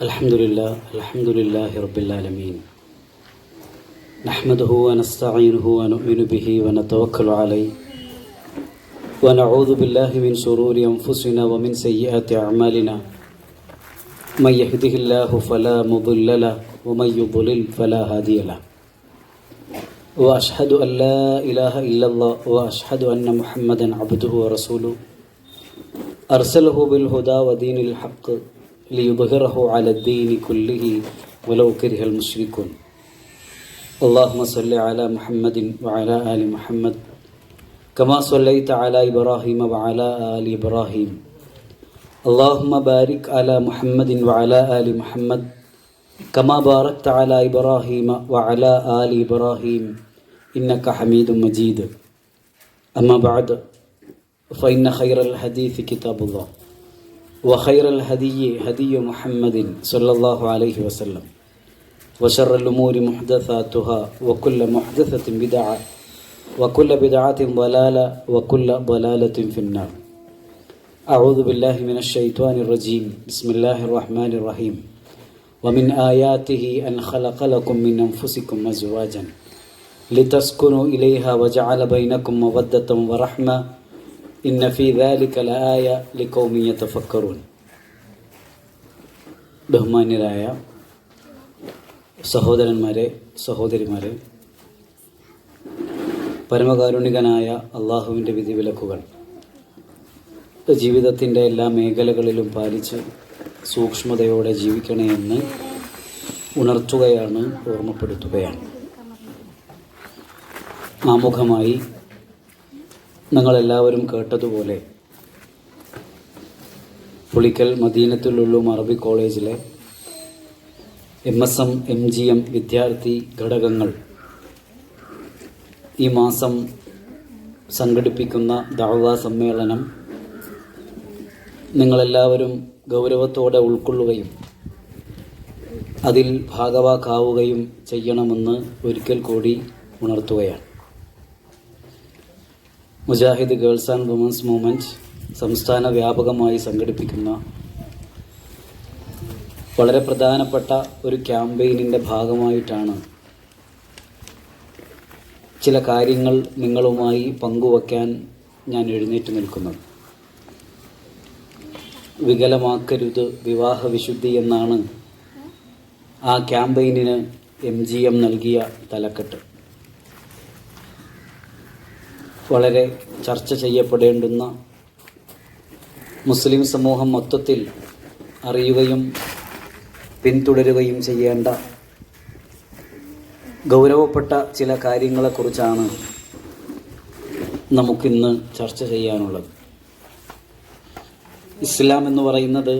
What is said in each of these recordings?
അൽഹംദുലില്ലാഹി റബ്ബിൽ ആലമീൻ നഹ്മദുഹു വനസ്തഈനുഹു വനുഅ്മിനു ബിഹി വനതവക്കലു അലൈഹി വനഊദു ബില്ലാഹി മിൻ ശുറൂരി അൻഫുസിനാ വമിൻ സയ്യിആതി അഅ്മാലിനാ മൻ യഹ്ദിഹില്ലാഹു ഫലാ മുദില്ല ലഹു വമൻ യുദ്ലിൽ ഫലാ ഹാദിയ ലഹു വഅശ്ഹദു അൻ ലാ ഇലാഹ ഇല്ലല്ലാഹ് വഅശ്ഹദു അന്ന മുഹമ്മദൻ അബ്ദുഹു വറസൂലുഹു അർസലഹു ബിൽ ഹുദാ വദീനിൽ ഹഖ് ليظهره على الدين كله ولو كره المشركون اللهم صل على محمد وعلى آل محمد كما صليت على إبراهيم وعلى آل إبراهيم اللهم بارك على محمد وعلى آل محمد كما باركت على إبراهيم وعلى آل إبراهيم إنك حميد مجيد أما بعد فإن خير الحديث كتاب الله وخير الهدي هدي محمد صلى الله عليه وسلم وشر الأمور محدثاتها وكل محدثة بدعة وكل بدعة ضلالة وكل ضلالة في النار أعوذ بالله من الشيطان الرجيم بسم الله الرحمن الرحيم ومن آياته أن خلق لكم من أنفسكم أزواجا لتسكنوا إليها وجعل بينكم مودة ورحمة ഇന്ന ഫീ ദാലിക ലആയ ലിഖൗമിൻ യതഫക്കറൂൻ. ബഹുമാന്യരായ സഹോദരന്മാരെ, സഹോദരിമാരെ, പരമകാരുണികനായ അള്ളാഹുവിൻ്റെ വിധിവിലക്കുകൾ ജീവിതത്തിൻ്റെ എല്ലാ മേഖലകളിലും പാലിച്ച് സൂക്ഷ്മതയോടെ ജീവിക്കണേ എന്ന് ഉണർത്തുകയാണ്, ഓർമ്മപ്പെടുത്തുകയാണ്. ആമുഖമായി നിങ്ങളെല്ലാവരും കേട്ടതുപോലെ പുളിക്കൽ മദീനത്തുൽ ഉലൂം അറബി കോളേജിലെ MSM MGM വിദ്യാർത്ഥി ഘടകങ്ങൾ ഈ മാസം സംഘടിപ്പിക്കുന്ന ദഅ്വാ സമ്മേളനം നിങ്ങളെല്ലാവരും ഗൗരവത്തോടെ ഉൾക്കൊള്ളുകയും അതിൽ ഭാഗവാക്കാവുകയും ചെയ്യണമെന്ന് ഒരിക്കൽ കൂടി ഉണർത്തുകയാണ്. Mujahid girls and womens movement സംസ്ഥാന വ്യാപകമായി സംഘടിപ്പിക്കുന്ന വളരെ പ്രധാനപ്പെട്ട ഒരു ക്യാമ്പയിനിൻ്റെ ഭാഗമായിട്ടാണ് ചില കാര്യങ്ങൾ നിങ്ങളുമായി പങ്കുവയ്ക്കാൻ ഞാൻ എഴുന്നേറ്റ് നിൽക്കുന്നത്. വികലമാക്കരുത് വിവാഹ വിശുദ്ധി എന്നാണ് ആ ക്യാമ്പയിനിന് MGM നൽകിയ തലക്കെട്ട്. വളരെ ചർച്ച ചെയ്യപ്പെടേണ്ടുന്ന, മുസ്ലിം സമൂഹം മൊത്തത്തിൽ അറിയുകയും പിന്തുടരുകയും ചെയ്യേണ്ട ഗൗരവപ്പെട്ട ചില കാര്യങ്ങളെക്കുറിച്ചാണ് നമുക്കിന്ന് ചർച്ച ചെയ്യാനുള്ളത്. ഇസ്ലാം എന്ന് പറയുന്നത്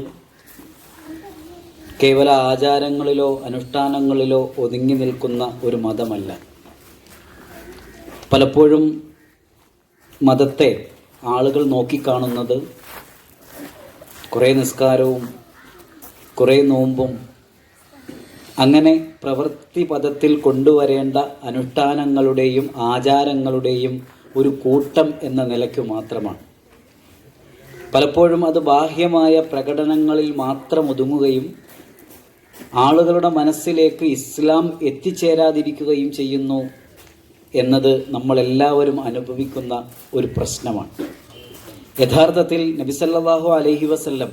കേവല ആചാരങ്ങളിലോ അനുഷ്ഠാനങ്ങളിലോ ഒതുങ്ങി നിൽക്കുന്ന ഒരു മതമല്ല. പലപ്പോഴും മതത്തെ ആളുകൾ നോക്കിക്കാണുന്നത് കുറേ നിസ്കാരവും കുറേ നോമ്പും അങ്ങനെ പ്രവൃത്തി പദത്തിൽ കൊണ്ടുവരേണ്ട അനുഷ്ഠാനങ്ങളുടെയും ആചാരങ്ങളുടെയും ഒരു കൂട്ടം എന്ന നിലയ്ക്ക് മാത്രമാണ്. പലപ്പോഴും അത് ബാഹ്യമായ പ്രകടനങ്ങളിൽ മാത്രം ഒതുങ്ങുകയും ആളുകളുടെ മനസ്സിലേക്ക് ഇസ്ലാം എത്തിച്ചേരാതിരിക്കുകയും ചെയ്യുന്നു എന്നത് നമ്മളെല്ലാവരും അനുഭവിക്കുന്ന ഒരു പ്രശ്നമാണ്. യഥാർത്ഥത്തിൽ നബി സല്ലല്ലാഹു അലൈഹി വസല്ലം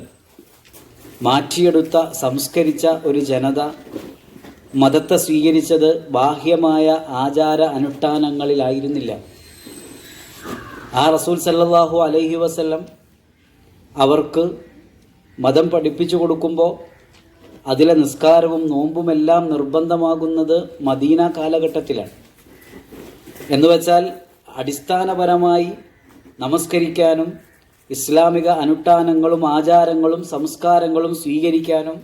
മാറ്റിയെടുത്ത, സംസ്കരിച്ച ഒരു ജനത മതത്തെ സ്വീകരിച്ചത് ബാഹ്യമായ ആചാര അനുഷ്ഠാനങ്ങളിലായിരുന്നില്ല. ആ റസൂൽ സല്ലല്ലാഹു അലൈഹി വസല്ലം അവർക്ക് മതം പഠിപ്പിച്ചു കൊടുക്കുമ്പോൾ അതിലെ നിസ്കാരവും നോമ്പുമെല്ലാം നിർബന്ധമാകുന്നത് മദീന കാലഘട്ടത്തിലാണ്. എന്നുവെച്ചാൽ അടിസ്ഥാനപരമായി നമസ്കരിക്കാനും ഇസ്ലാമിക അനുഷ്ഠാനങ്ങളും ആചാരങ്ങളും സംസ്കാരങ്ങളും സ്വീകരിക്കാനും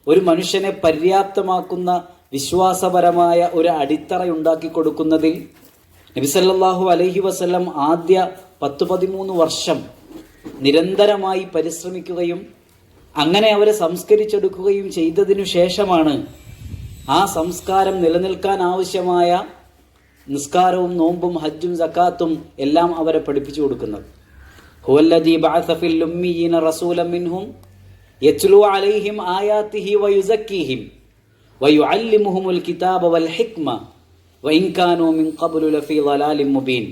ഒരു മനുഷ്യനെ പര്യാപ്തമാക്കുന്ന വിശ്വാസപരമായ ഒരു അടിത്തറയുണ്ടാക്കി കൊടുക്കുന്നതിൽ നബി സല്ലല്ലാഹു അലൈഹി വസല്ലം ആദ്യ 10-13 വർഷം നിരന്തരമായി പരിശ്രമിക്കുകയും അങ്ങനെ അവരെ സംസ്കരിച്ചെടുക്കുകയും ചെയ്തതിനു ശേഷമാണ് ആ സംസ്കാരം നിലനിൽക്കാൻ ആവശ്യമായ നിസ്കാരവും നോമ്പും ഹജ്ജും സക്കാത്തും എല്ലാം അവരെ പഠിപ്പിച്ചു കൊടുക്കുന്നത്. ഹുവല്ലദീ ബഅസ ഫിൽ ഉമ്മീന റസൂലൻ മിൻഹും യത്ലു അലൈഹിം ആയാതിഹി വയുസക്കീഹിം വയുഅല്ലിമുഹുൽ കിതാബ വൽ ഹിക്മ വഇൻ കാനൂ മിൻ ഖബ്ലു ലഫീ ളലാലിൻ മുബീൻ.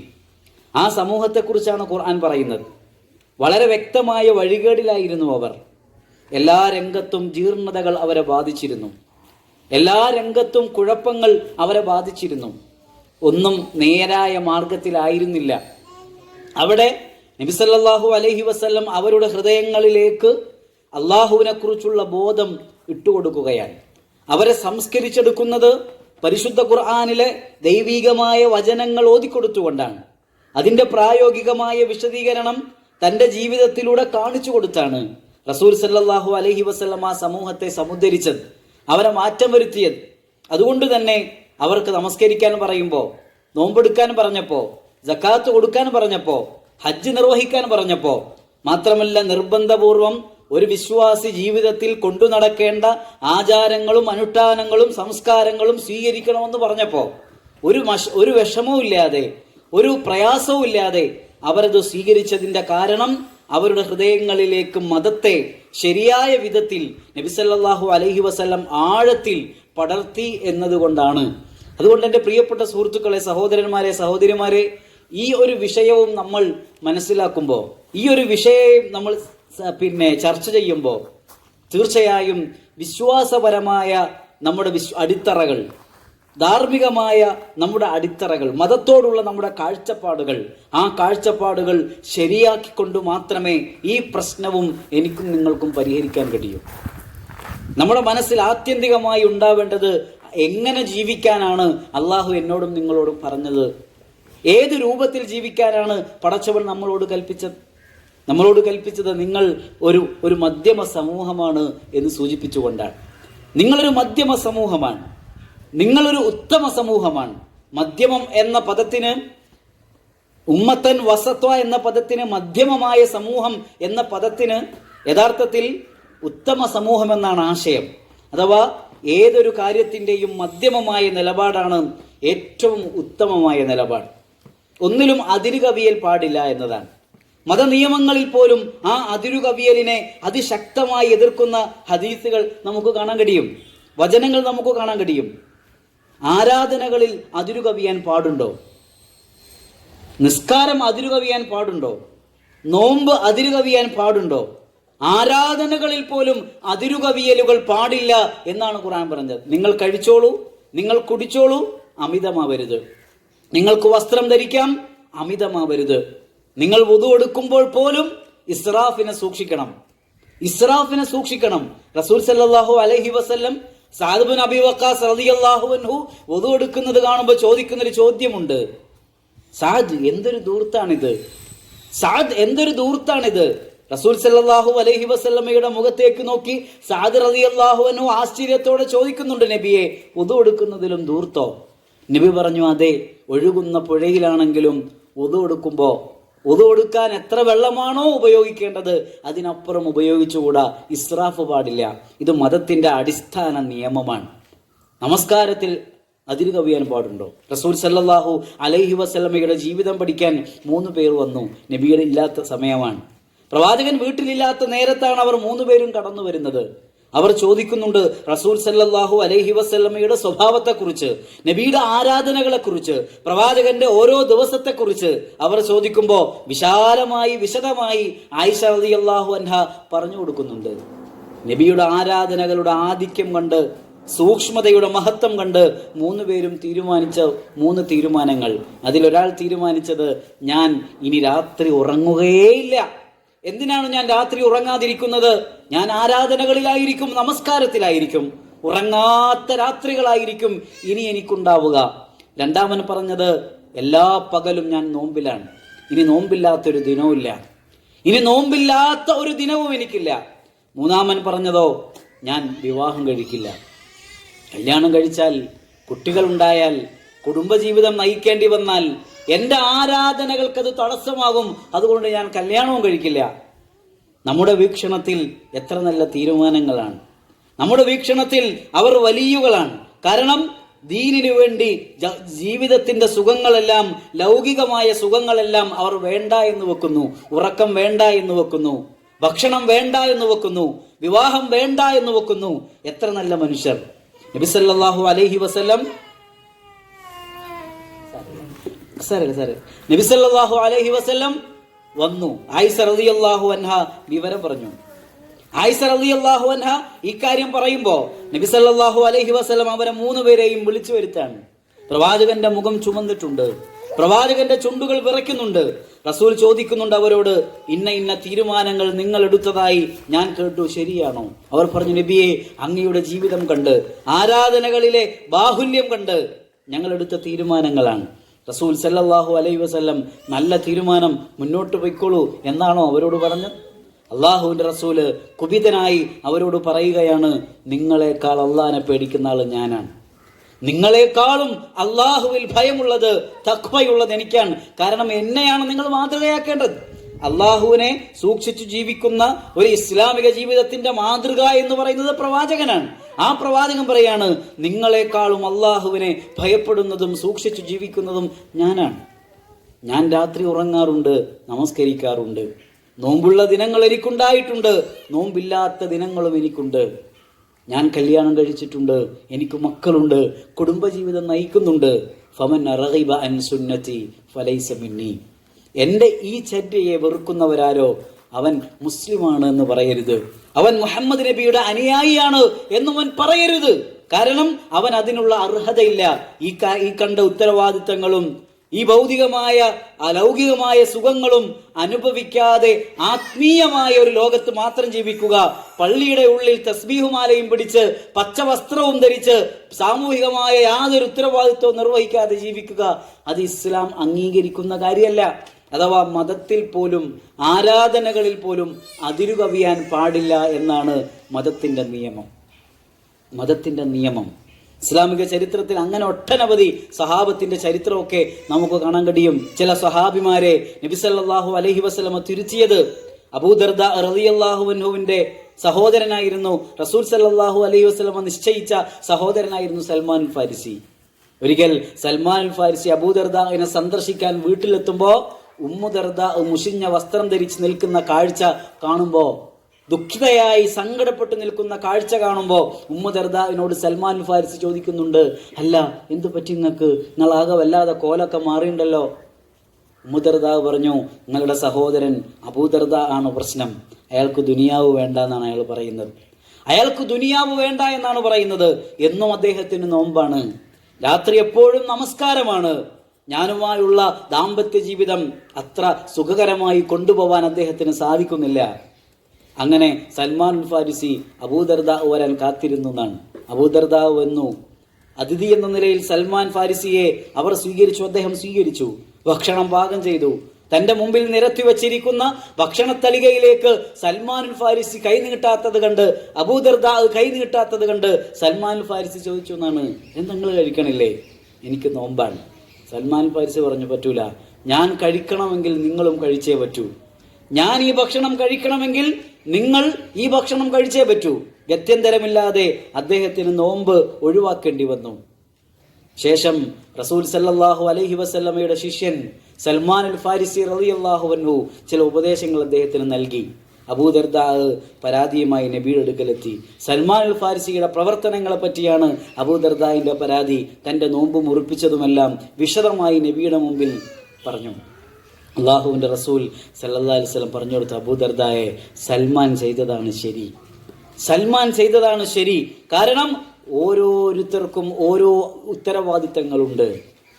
ആ സമൂഹത്തെക്കുറിച്ചാണ് ഖുർആൻ പറയുന്നത്. വളരെ വ്യക്തമായ വഴികേടിലായിരുന്നു അവർ. എല്ലാ രംഗത്തും ജീർണതകൾ അവരെ ബാധിച്ചിരുന്നു. എല്ലാ രംഗത്തും കുഴപ്പങ്ങൾ അവരെ ബാധിച്ചിരുന്നു. ഒന്നും നേരായ മാർഗത്തിലായിരുന്നില്ല. അവിടെ നബി സല്ലല്ലാഹു അലൈഹി വസല്ലം അവരുടെ ഹൃദയങ്ങളിലേക്ക് അള്ളാഹുവിനെ കുറിച്ചുള്ള ബോധം ഇട്ടുകൊടുക്കുകയാണ്. അവരെ സംസ്കരിച്ചെടുക്കുന്നത് പരിശുദ്ധ ഖുർആനിലെ ദൈവികമായ വചനങ്ങൾ ഓതിക്കൊടുത്തുകൊണ്ടാണ്. അതിന്റെ പ്രായോഗികമായ വിശദീകരണം തന്റെ ജീവിതത്തിലൂടെ കാണിച്ചു കൊടുത്താണ് റസൂൽ സല്ലല്ലാഹു അലൈഹി വസല്ലം ആ സമൂഹത്തെ സമുദ്ധരിച്ചത്, അവരെ മാറ്റം വരുത്തിയത്. അതുകൊണ്ട് തന്നെ അവർക്ക് നമസ്കരിക്കാൻ പറയുമ്പോൾ, നോമ്പെടുക്കാൻ പറഞ്ഞപ്പോൾ, സക്കാത്ത് കൊടുക്കാൻ പറഞ്ഞപ്പോൾ, ഹജ്ജ് നിർവഹിക്കാൻ പറഞ്ഞപ്പോൾ, മാത്രമല്ല നിർബന്ധപൂർവം ഒരു വിശ്വാസി ജീവിതത്തിൽ കൊണ്ടു നടക്കേണ്ട ആചാരങ്ങളും അനുഷ്ഠാനങ്ങളും സംസ്കാരങ്ങളും സ്വീകരിക്കണമെന്ന് പറഞ്ഞപ്പോൾ ഒരു വിഷമവും ഇല്ലാതെ, ഒരു പ്രയാസവും ഇല്ലാതെ അവരത് സ്വീകരിച്ചതിന്റെ കാരണം അവരുടെ ഹൃദയങ്ങളിലേക്ക് മതത്തെ ശരിയായ വിധത്തിൽ നബി സല്ലല്ലാഹു അലൈഹി വസല്ലം ആഴത്തിൽ പടർത്തി എന്നതുകൊണ്ടാണ്. അതുകൊണ്ട് എൻ്റെ പ്രിയപ്പെട്ട സുഹൃത്തുക്കളെ, സഹോദരന്മാരെ, സഹോദരിമാരെ, ഈ ഒരു വിഷയവും നമ്മൾ മനസ്സിലാക്കുമ്പോൾ, ഈ ഒരു വിഷയം നമ്മൾ ചർച്ച ചെയ്യുമ്പോൾ തീർച്ചയായും വിശ്വാസപരമായ നമ്മുടെ അടിത്തറകൾ, ധാർമ്മികമായ നമ്മുടെ അടിത്തറകൾ, മതത്തോടുള്ള നമ്മുടെ കാഴ്ചപ്പാടുകൾ, ആ കാഴ്ചപ്പാടുകൾ ശരിയാക്കിക്കൊണ്ട് മാത്രമേ ഈ പ്രശ്നവും എനിക്കും നിങ്ങൾക്കും പരിഹരിക്കാൻ കഴിയൂ. നമ്മുടെ മനസ്സിൽ ആത്യന്തികമായി ഉണ്ടാവേണ്ടത് എങ്ങനെ ജീവിക്കാനാണ് അള്ളാഹു എന്നോടും നിങ്ങളോടും പറഞ്ഞത്, ഏത് രൂപത്തിൽ ജീവിക്കാനാണ് പടച്ചവൻ നമ്മളോട് കൽപ്പിച്ചത്. നിങ്ങൾ ഒരു മധ്യമ സമൂഹമാണ് എന്ന് സൂചിപ്പിച്ചുകൊണ്ടാണ്. നിങ്ങളൊരു മധ്യമ സമൂഹമാണ്, നിങ്ങളൊരു ഉത്തമ സമൂഹമാണ്. മധ്യമം എന്ന പദത്തിന്, ഉമ്മത്തൻ വസത്വ എന്ന പദത്തിന്, മധ്യമമായ സമൂഹം എന്ന പദത്തിന് യഥാർത്ഥത്തിൽ ഉത്തമ സമൂഹം എന്നാണ് ആശയം. അഥവാ ഏതൊരു കാര്യത്തിൻ്റെയും മധ്യമമായ നിലപാടാണ് ഏറ്റവും ഉത്തമമായ നിലപാട്. ഒന്നിലും അതിരുകവിയൽ പാടില്ല എന്നതാണ്. മതനിയമങ്ങളിൽ പോലും ആ അതിരുകവിയലിനെ അതിശക്തമായി എതിർക്കുന്ന ഹദീസുകൾ നമുക്ക് കാണാൻ കഴിയും, വചനങ്ങൾ നമുക്ക് കാണാൻ കഴിയും. ആരാധനകളിൽ അതിരുകവിയാൻ പാടുണ്ടോ? നിസ്കാരം അതിരുകവിയാൻ പാടുണ്ടോ? നോമ്പ് അതിരുകവിയാൻ പാടുണ്ടോ? ആരാധനകളിൽ പോലും അതിരുകവിയലുകൾ പാടില്ല എന്നാണ് ഖുർആൻ പറഞ്ഞത്. നിങ്ങൾ കഴിച്ചോളൂ, നിങ്ങൾ കുടിച്ചോളൂ, അമിതമാവരുത്. നിങ്ങൾക്ക് വസ്ത്രം ധരിക്കാം, അമിതമാവരുത്. നിങ്ങൾ വുദു എടുക്കുമ്പോൾ പോലും ഇസ്രാഫിനെ സൂക്ഷിക്കണം. റസൂൽ സല്ലല്ലാഹു അലൈഹി വസല്ലം സഅദ് ബിൻ അബി വഖാസ് റളിയല്ലാഹു അൻഹു വുദു എടുക്കുന്നത് കാണുമ്പോൾ ചോദിക്കുന്നൊരു ചോദ്യമുണ്ട്. സഅദ് എന്തൊരു ധൂർത്താണിത്? റസൂൽ സല്ലല്ലാഹു അലൈഹി വസല്ലമയുടെ മുഖത്തേക്ക് നോക്കി സഅദ് റളിയല്ലാഹു അൻഹു ആശ്ചര്യത്തോടെ ചോദിക്കുന്നുണ്ട്, നബിയെ, വുദു എടുക്കുന്നതിലും ധൂർത്തോ? നബി പറഞ്ഞു, അതെ, ഒഴുകുന്ന പുഴയിലാണെങ്കിലും വുദു എടുക്കുമ്പോൾ വുദു എടുക്കാൻ എത്ര വെള്ളമാണോ ഉപയോഗിക്കേണ്ടത് അതിനപ്പുറം ഉപയോഗിച്ചുകൂടാ. ഇസ്രാഫ് പാടില്ല. ഇത് മതത്തിന്റെ അടിസ്ഥാന നിയമമാണ്. നമസ്കാരത്തിൽ അതിരുകവിയാൻ പാടുണ്ടോ? റസൂൽ സല്ലല്ലാഹു അലൈഹി വസല്ലമയുടെ ജീവിതം പഠിക്കാൻ 3 പേർ വന്നു. നബിയുടെ ഇല്ലാത്ത സമയമാണ്, പ്രവാചകൻ വീട്ടിലില്ലാത്ത നേരത്താണ് അവർ 3 പേരും കടന്നു വരുന്നത്. അവർ ചോദിക്കുന്നുണ്ട് റസൂൽ സല്ലല്ലാഹു അലൈഹി വസല്ലമയുടെ സ്വഭാവത്തെക്കുറിച്ച്, നബിയുടെ ആരാധനകളെക്കുറിച്ച്, പ്രവാചകന്റെ ഓരോ ദിവസത്തെക്കുറിച്ച് അവർ ചോദിക്കുമ്പോൾ വിശദമായി ആയിഷ റളിയല്ലാഹു അൻഹ പറഞ്ഞു കൊടുക്കുന്നുണ്ട്. നബിയുടെ ആരാധനകളുടെ ആധിക്യം കണ്ട്, സൂക്ഷ്മതയുടെ മഹത്വം കണ്ട് 3 പേരും തീരുമാനിച്ച 3 തീരുമാനങ്ങൾ. അതിലൊരാൾ തീരുമാനിച്ചത്, ഞാൻ ഇനി രാത്രി ഉറങ്ങുകയേയില്ല. എന്തിനാണ് ഞാൻ രാത്രി ഉറങ്ങാതിരിക്കുന്നത്? ഞാൻ ആരാധനകളിലായിരിക്കും, നമസ്കാരത്തിലായിരിക്കും, ഉറങ്ങാത്ത രാത്രികളായിരിക്കും ഇനി എനിക്കുണ്ടാവുക. രണ്ടാമൻ പറഞ്ഞത്, എല്ലാ പകലും ഞാൻ നോമ്പിലാണ്, ഇനി നോമ്പില്ലാത്തൊരു ദിനവുമില്ല, ഇനി നോമ്പില്ലാത്ത ഒരു ദിനവും എനിക്കില്ല. മൂന്നാമൻ പറഞ്ഞതോ, ഞാൻ വിവാഹം കഴിക്കില്ല. കല്യാണം കഴിച്ചാൽ, കുട്ടികളുണ്ടായാൽ, കുടുംബജീവിതം നയിക്കേണ്ടി വന്നാൽ എൻ്റെ ആരാധനകൾക്കത് തടസ്സമാകും, അതുകൊണ്ട് ഞാൻ കല്യാണവും കഴിക്കില്ല. നമ്മുടെ വീക്ഷണത്തിൽ എത്ര നല്ല തീരുമാനങ്ങളാണ്! നമ്മുടെ വീക്ഷണത്തിൽ അവർ വലിയുകളാണ്. കാരണം ദീനിനു വേണ്ടി ജീവിതത്തിന്റെ സുഖങ്ങളെല്ലാം, ലൗകികമായ സുഖങ്ങളെല്ലാം അവർ വേണ്ട എന്ന് വെക്കുന്നു, ഉറക്കം വേണ്ട എന്ന് വെക്കുന്നു. ഭക്ഷണം വേണ്ട എന്ന് വെക്കുന്നു, വിവാഹം വേണ്ട എന്ന് വെക്കുന്നു. എത്ര നല്ല മനുഷ്യർ. നബി സല്ലല്ലാഹു അലൈഹി വസല്ലം നബി സല്ലല്ലാഹു അലൈഹി വസല്ലം വന്നു. ആയിഷ റളിയല്ലാഹു അൻഹ വിവരം പറഞ്ഞു. ആയിഷ റളിയല്ലാഹു അൻഹ ഈ കാര്യം പറയുമ്പോ നബി സല്ലല്ലാഹു അലൈഹി വസല്ലം അവരെ 3 പേരെയും വിളിച്ചു വരുത്താണ്. പ്രവാചകന്റെ മുഖം ചുമന്നിട്ടുണ്ട്, പ്രവാചകന്റെ ചുണ്ടുകൾ വിറയ്ക്കുന്നുണ്ട്. റസൂൽ ചോദിക്കുന്നുണ്ട് അവരോട്, ഇന്ന ഇന്ന തീരുമാനങ്ങൾ നിങ്ങൾ എടുത്തതായി ഞാൻ കേട്ടു, ശരിയാണോ? അവർ പറഞ്ഞു, നബിയെ, അങ്ങയുടെ ജീവിതം കണ്ട്, ആരാധനകളിലെ ബാഹുല്യം കണ്ട് ഞങ്ങൾ എടുത്ത തീരുമാനങ്ങളാണ്. റസൂൽ സല്ലല്ലാഹു അലൈഹി വസല്ലം നല്ല തീരുമാനം, മുന്നോട്ട് പോയിക്കോളൂ എന്നാണോ അവരോട് പറഞ്ഞത്? അള്ളാഹുവിന്റെ റസൂല് കുപിതനായി അവരോട് പറയുകയാണ്, നിങ്ങളെക്കാൾ അള്ളാഹിനെ പേടിക്കുന്ന ആള് ഞാനാണ്. നിങ്ങളെക്കാളും അള്ളാഹുവിൽ ഭയമുള്ളത്, തഖ്വയുള്ളത് എനിക്കാണ്. കാരണം എന്നെയാണ് നിങ്ങൾ മാതൃകയാക്കേണ്ടത്. അള്ളാഹുവിനെ സൂക്ഷിച്ചു ജീവിക്കുന്ന ഒരു ഇസ്ലാമിക ജീവിതത്തിന്റെ മാതൃക എന്ന് പറയുന്നത് പ്രവാചകനാണ്. ആ പ്രവാചകൻ പറയാണ്, നിങ്ങളെക്കാളും അള്ളാഹുവിനെ ഭയപ്പെടുന്നതും സൂക്ഷിച്ചു ജീവിക്കുന്നതും ഞാനാണ്. ഞാൻ രാത്രി ഉറങ്ങാറുണ്ട്, നമസ്കരിക്കാറുണ്ട്. നോമ്പുള്ള ദിനങ്ങൾ എനിക്കുണ്ടായിട്ടുണ്ട്, നോമ്പില്ലാത്ത ദിനങ്ങളും എനിക്കുണ്ട്. ഞാൻ കല്യാണം കഴിച്ചിട്ടുണ്ട്, എനിക്ക് മക്കളുണ്ട്, കുടുംബജീവിതം നയിക്കുന്നുണ്ട്. ഫമൻ റഗിബ അൻ സുന്നതി ഫലൈസ മിന്നി. എൻ്റെ ഈ ചര്യയെ വെറുക്കുന്നവരാരോ അവൻ മുസ്ലിമാണ് എന്ന് പറയരുത്. അവൻ മുഹമ്മദ് നബിയുടെ അനുയായിയാണ് എന്നവൻ പറയരുത്. കാരണം അവൻ അതിനുള്ള അർഹതയില്ല. ഈ കണ്ട ഉത്തരവാദിത്തങ്ങളും ഈ ഭൗതികമായ അലൗകികമായ സുഖങ്ങളും അനുഭവിക്കാതെ ആത്മീയമായ ഒരു ലോകത്ത് മാത്രം ജീവിക്കുക, പള്ളിയുടെ ഉള്ളിൽ തസ്ബീഹുമാലയും പിടിച്ച് പച്ചവസ്ത്രവും ധരിച്ച് സാമൂഹികമായ യാതൊരു ഉത്തരവാദിത്വവും നിർവഹിക്കാതെ ജീവിക്കുക, അത് ഇസ്ലാം അംഗീകരിക്കുന്ന കാര്യമല്ല. അഥവാ മതത്തിൽ പോലും ആരാധനകളിൽ പോലും അതിരുകവിയാൻ പാടില്ല എന്നാണ് മതത്തിന്റെ നിയമം. ഇസ്ലാമിക ചരിത്രത്തിൽ അങ്ങനെ ഒട്ടനവധി സഹാബത്തിന്റെ ചരിത്രമൊക്കെ നമുക്ക് കാണാൻ കഴിയും. ചില സഹാബിമാരെ നബി സല്ലല്ലാഹു അലൈഹി വസല്ലമ തിരുത്തിയത്. അബൂദർദ റളിയല്ലാഹു അൻഹുവിന്റെ സഹോദരനായിരുന്നു, റസൂൽ സല്ലല്ലാഹു അലൈഹി വസല്ലമ നിശ്ചയിച്ച സഹോദരനായിരുന്നു സൽമാൻ ഫാരിസി. ഒരിക്കൽ സൽമാൻ ഫാരിസി അബൂദർദാനെ സന്ദർശിക്കാൻ വീട്ടിലെത്തുമ്പോ ഉമ്മുദർദ മുഷിഞ്ഞ വസ്ത്രം ധരിച്ച് നിൽക്കുന്ന കാഴ്ച കാണുമ്പോ, ദുഃഖിതയായി സങ്കടപ്പെട്ട് നിൽക്കുന്ന കാഴ്ച കാണുമ്പോൾ ഉമ്മുദർദാവിനോട് സൽമാൻ ഫാരിസി ചോദിക്കുന്നുണ്ട്, അല്ല, എന്തു പറ്റി നിങ്ങൾക്ക്? നിങ്ങളാകെ വല്ലാതെ കോലൊക്കെ മാറിയുണ്ടല്ലോ. ഉമ്മുദർദാവ് പറഞ്ഞു, നിങ്ങളുടെ സഹോദരൻ അബൂദർദ ആണ് പ്രശ്നം. അയാൾക്ക് ദുനിയാവ് വേണ്ട എന്നാണ് അയാൾ പറയുന്നത്. എന്നും അദ്ദേഹത്തിന് നോമ്പാണ്, രാത്രി എപ്പോഴും നമസ്കാരമാണ്. ഞാനുമായുള്ള ദാമ്പത്യ ജീവിതം അത്ര സുഖകരമായി കൊണ്ടുപോവാൻ അദ്ദേഹത്തിന് സാധിക്കുന്നില്ല. അങ്ങനെ സൽമാൻ ഫാരിസി അബൂദർദാവ് വരാൻ കാത്തിരുന്നു എന്നാണ്. അബൂദർദാവ് വന്നു. അതിഥി എന്ന നിലയിൽ സൽമാൻ ഫാരിസിയെ അവർ സ്വീകരിച്ചു. അദ്ദേഹം സ്വീകരിച്ചു, ഭക്ഷണം പാകം ചെയ്തു. തന്റെ മുമ്പിൽ നിരത്തി വച്ചിരിക്കുന്ന ഭക്ഷണത്തലികയിലേക്ക് സൽമാൻ ഫാരിസി കൈ നീട്ടാത്തത് കണ്ട്, അബൂദർദാവ് കൈ നീട്ടാത്തത് കണ്ട് സൽമാൻ ഫാരിസി ചോദിച്ചു എന്നാണ്, നിങ്ങൾ കഴിക്കണില്ലേ? എനിക്ക് നോമ്പാണ്. സൽമാൻ ഫാരിസി പറഞ്ഞു, പറ്റൂല, ഞാൻ കഴിക്കണമെങ്കിൽ നിങ്ങളും കഴിച്ചേ പറ്റൂ. ഞാൻ ഈ ഭക്ഷണം കഴിക്കണമെങ്കിൽ നിങ്ങൾ ഈ ഭക്ഷണം കഴിച്ചേ പറ്റൂ. ഗത്യന്തരമില്ലാതെ അദ്ദേഹത്തിന് നോമ്പ് ഒഴിവാക്കേണ്ടി വന്നു. ശേഷം റസൂൽ സല്ലല്ലാഹു അലൈഹി വസല്ലമയുടെ ശിഷ്യൻ സൽമാൻ അൽ ഫാരിസി റളിയല്ലാഹു അൻഹു ചില ഉപദേശങ്ങൾ അദ്ദേഹത്തിന് നൽകി. അബൂദർദാ പരാതിയുമായി നബിയുടെ അടുക്കലെത്തി. സൽമാൻ അൽ ഫാരിസിയുടെ പ്രവർത്തനങ്ങളെ പറ്റിയാണ് അബൂദർദാന്റെ പരാതി. തന്റെ നോമ്പ് മുറിപ്പിച്ചതുമെല്ലാം വിശദമായി നബിയുടെ മുമ്പിൽ പറഞ്ഞു. അള്ളാഹുവിന്റെ റസൂൽ സല്ലല്ലാഹു അലൈഹി വസല്ലം പറഞ്ഞു കൊടുത്തു, അബൂദർദായെ, സൽമാൻ ചെയ്തതാണ് ശരി. കാരണം ഓരോരുത്തർക്കും ഓരോ ഉത്തരവാദിത്തങ്ങളുണ്ട്.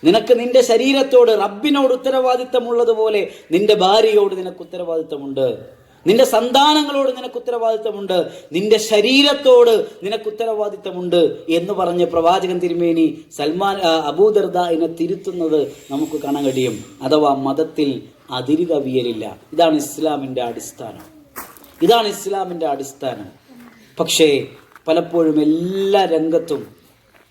നിനക്ക് നിന്റെ ശരീരത്തോട് റബ്ബിനോട് ഉത്തരവാദിത്തമുള്ളതുപോലെ നിന്റെ ഭാര്യയോട് നിനക്ക് ഉത്തരവാദിത്തമുണ്ട്, നിന്റെ സന്താനങ്ങളോട് നിനക്ക് ഉത്തരവാദിത്തമുണ്ട്, നിന്റെ ശരീരത്തോട് നിനക്ക് ഉത്തരവാദിത്തമുണ്ട് എന്ന് പറഞ്ഞ് പ്രവാചകൻ തിരുമേനി അബൂദർദാനെ തിരുത്തുന്നത് നമുക്ക് കാണാൻ കഴിയും. അഥവാ മതത്തിൽ അതിരുകവിയലില്ല. ഇതാണ് ഇസ്ലാമിന്റെ അടിസ്ഥാനം. പക്ഷേ പലപ്പോഴും എല്ലാ രംഗത്തും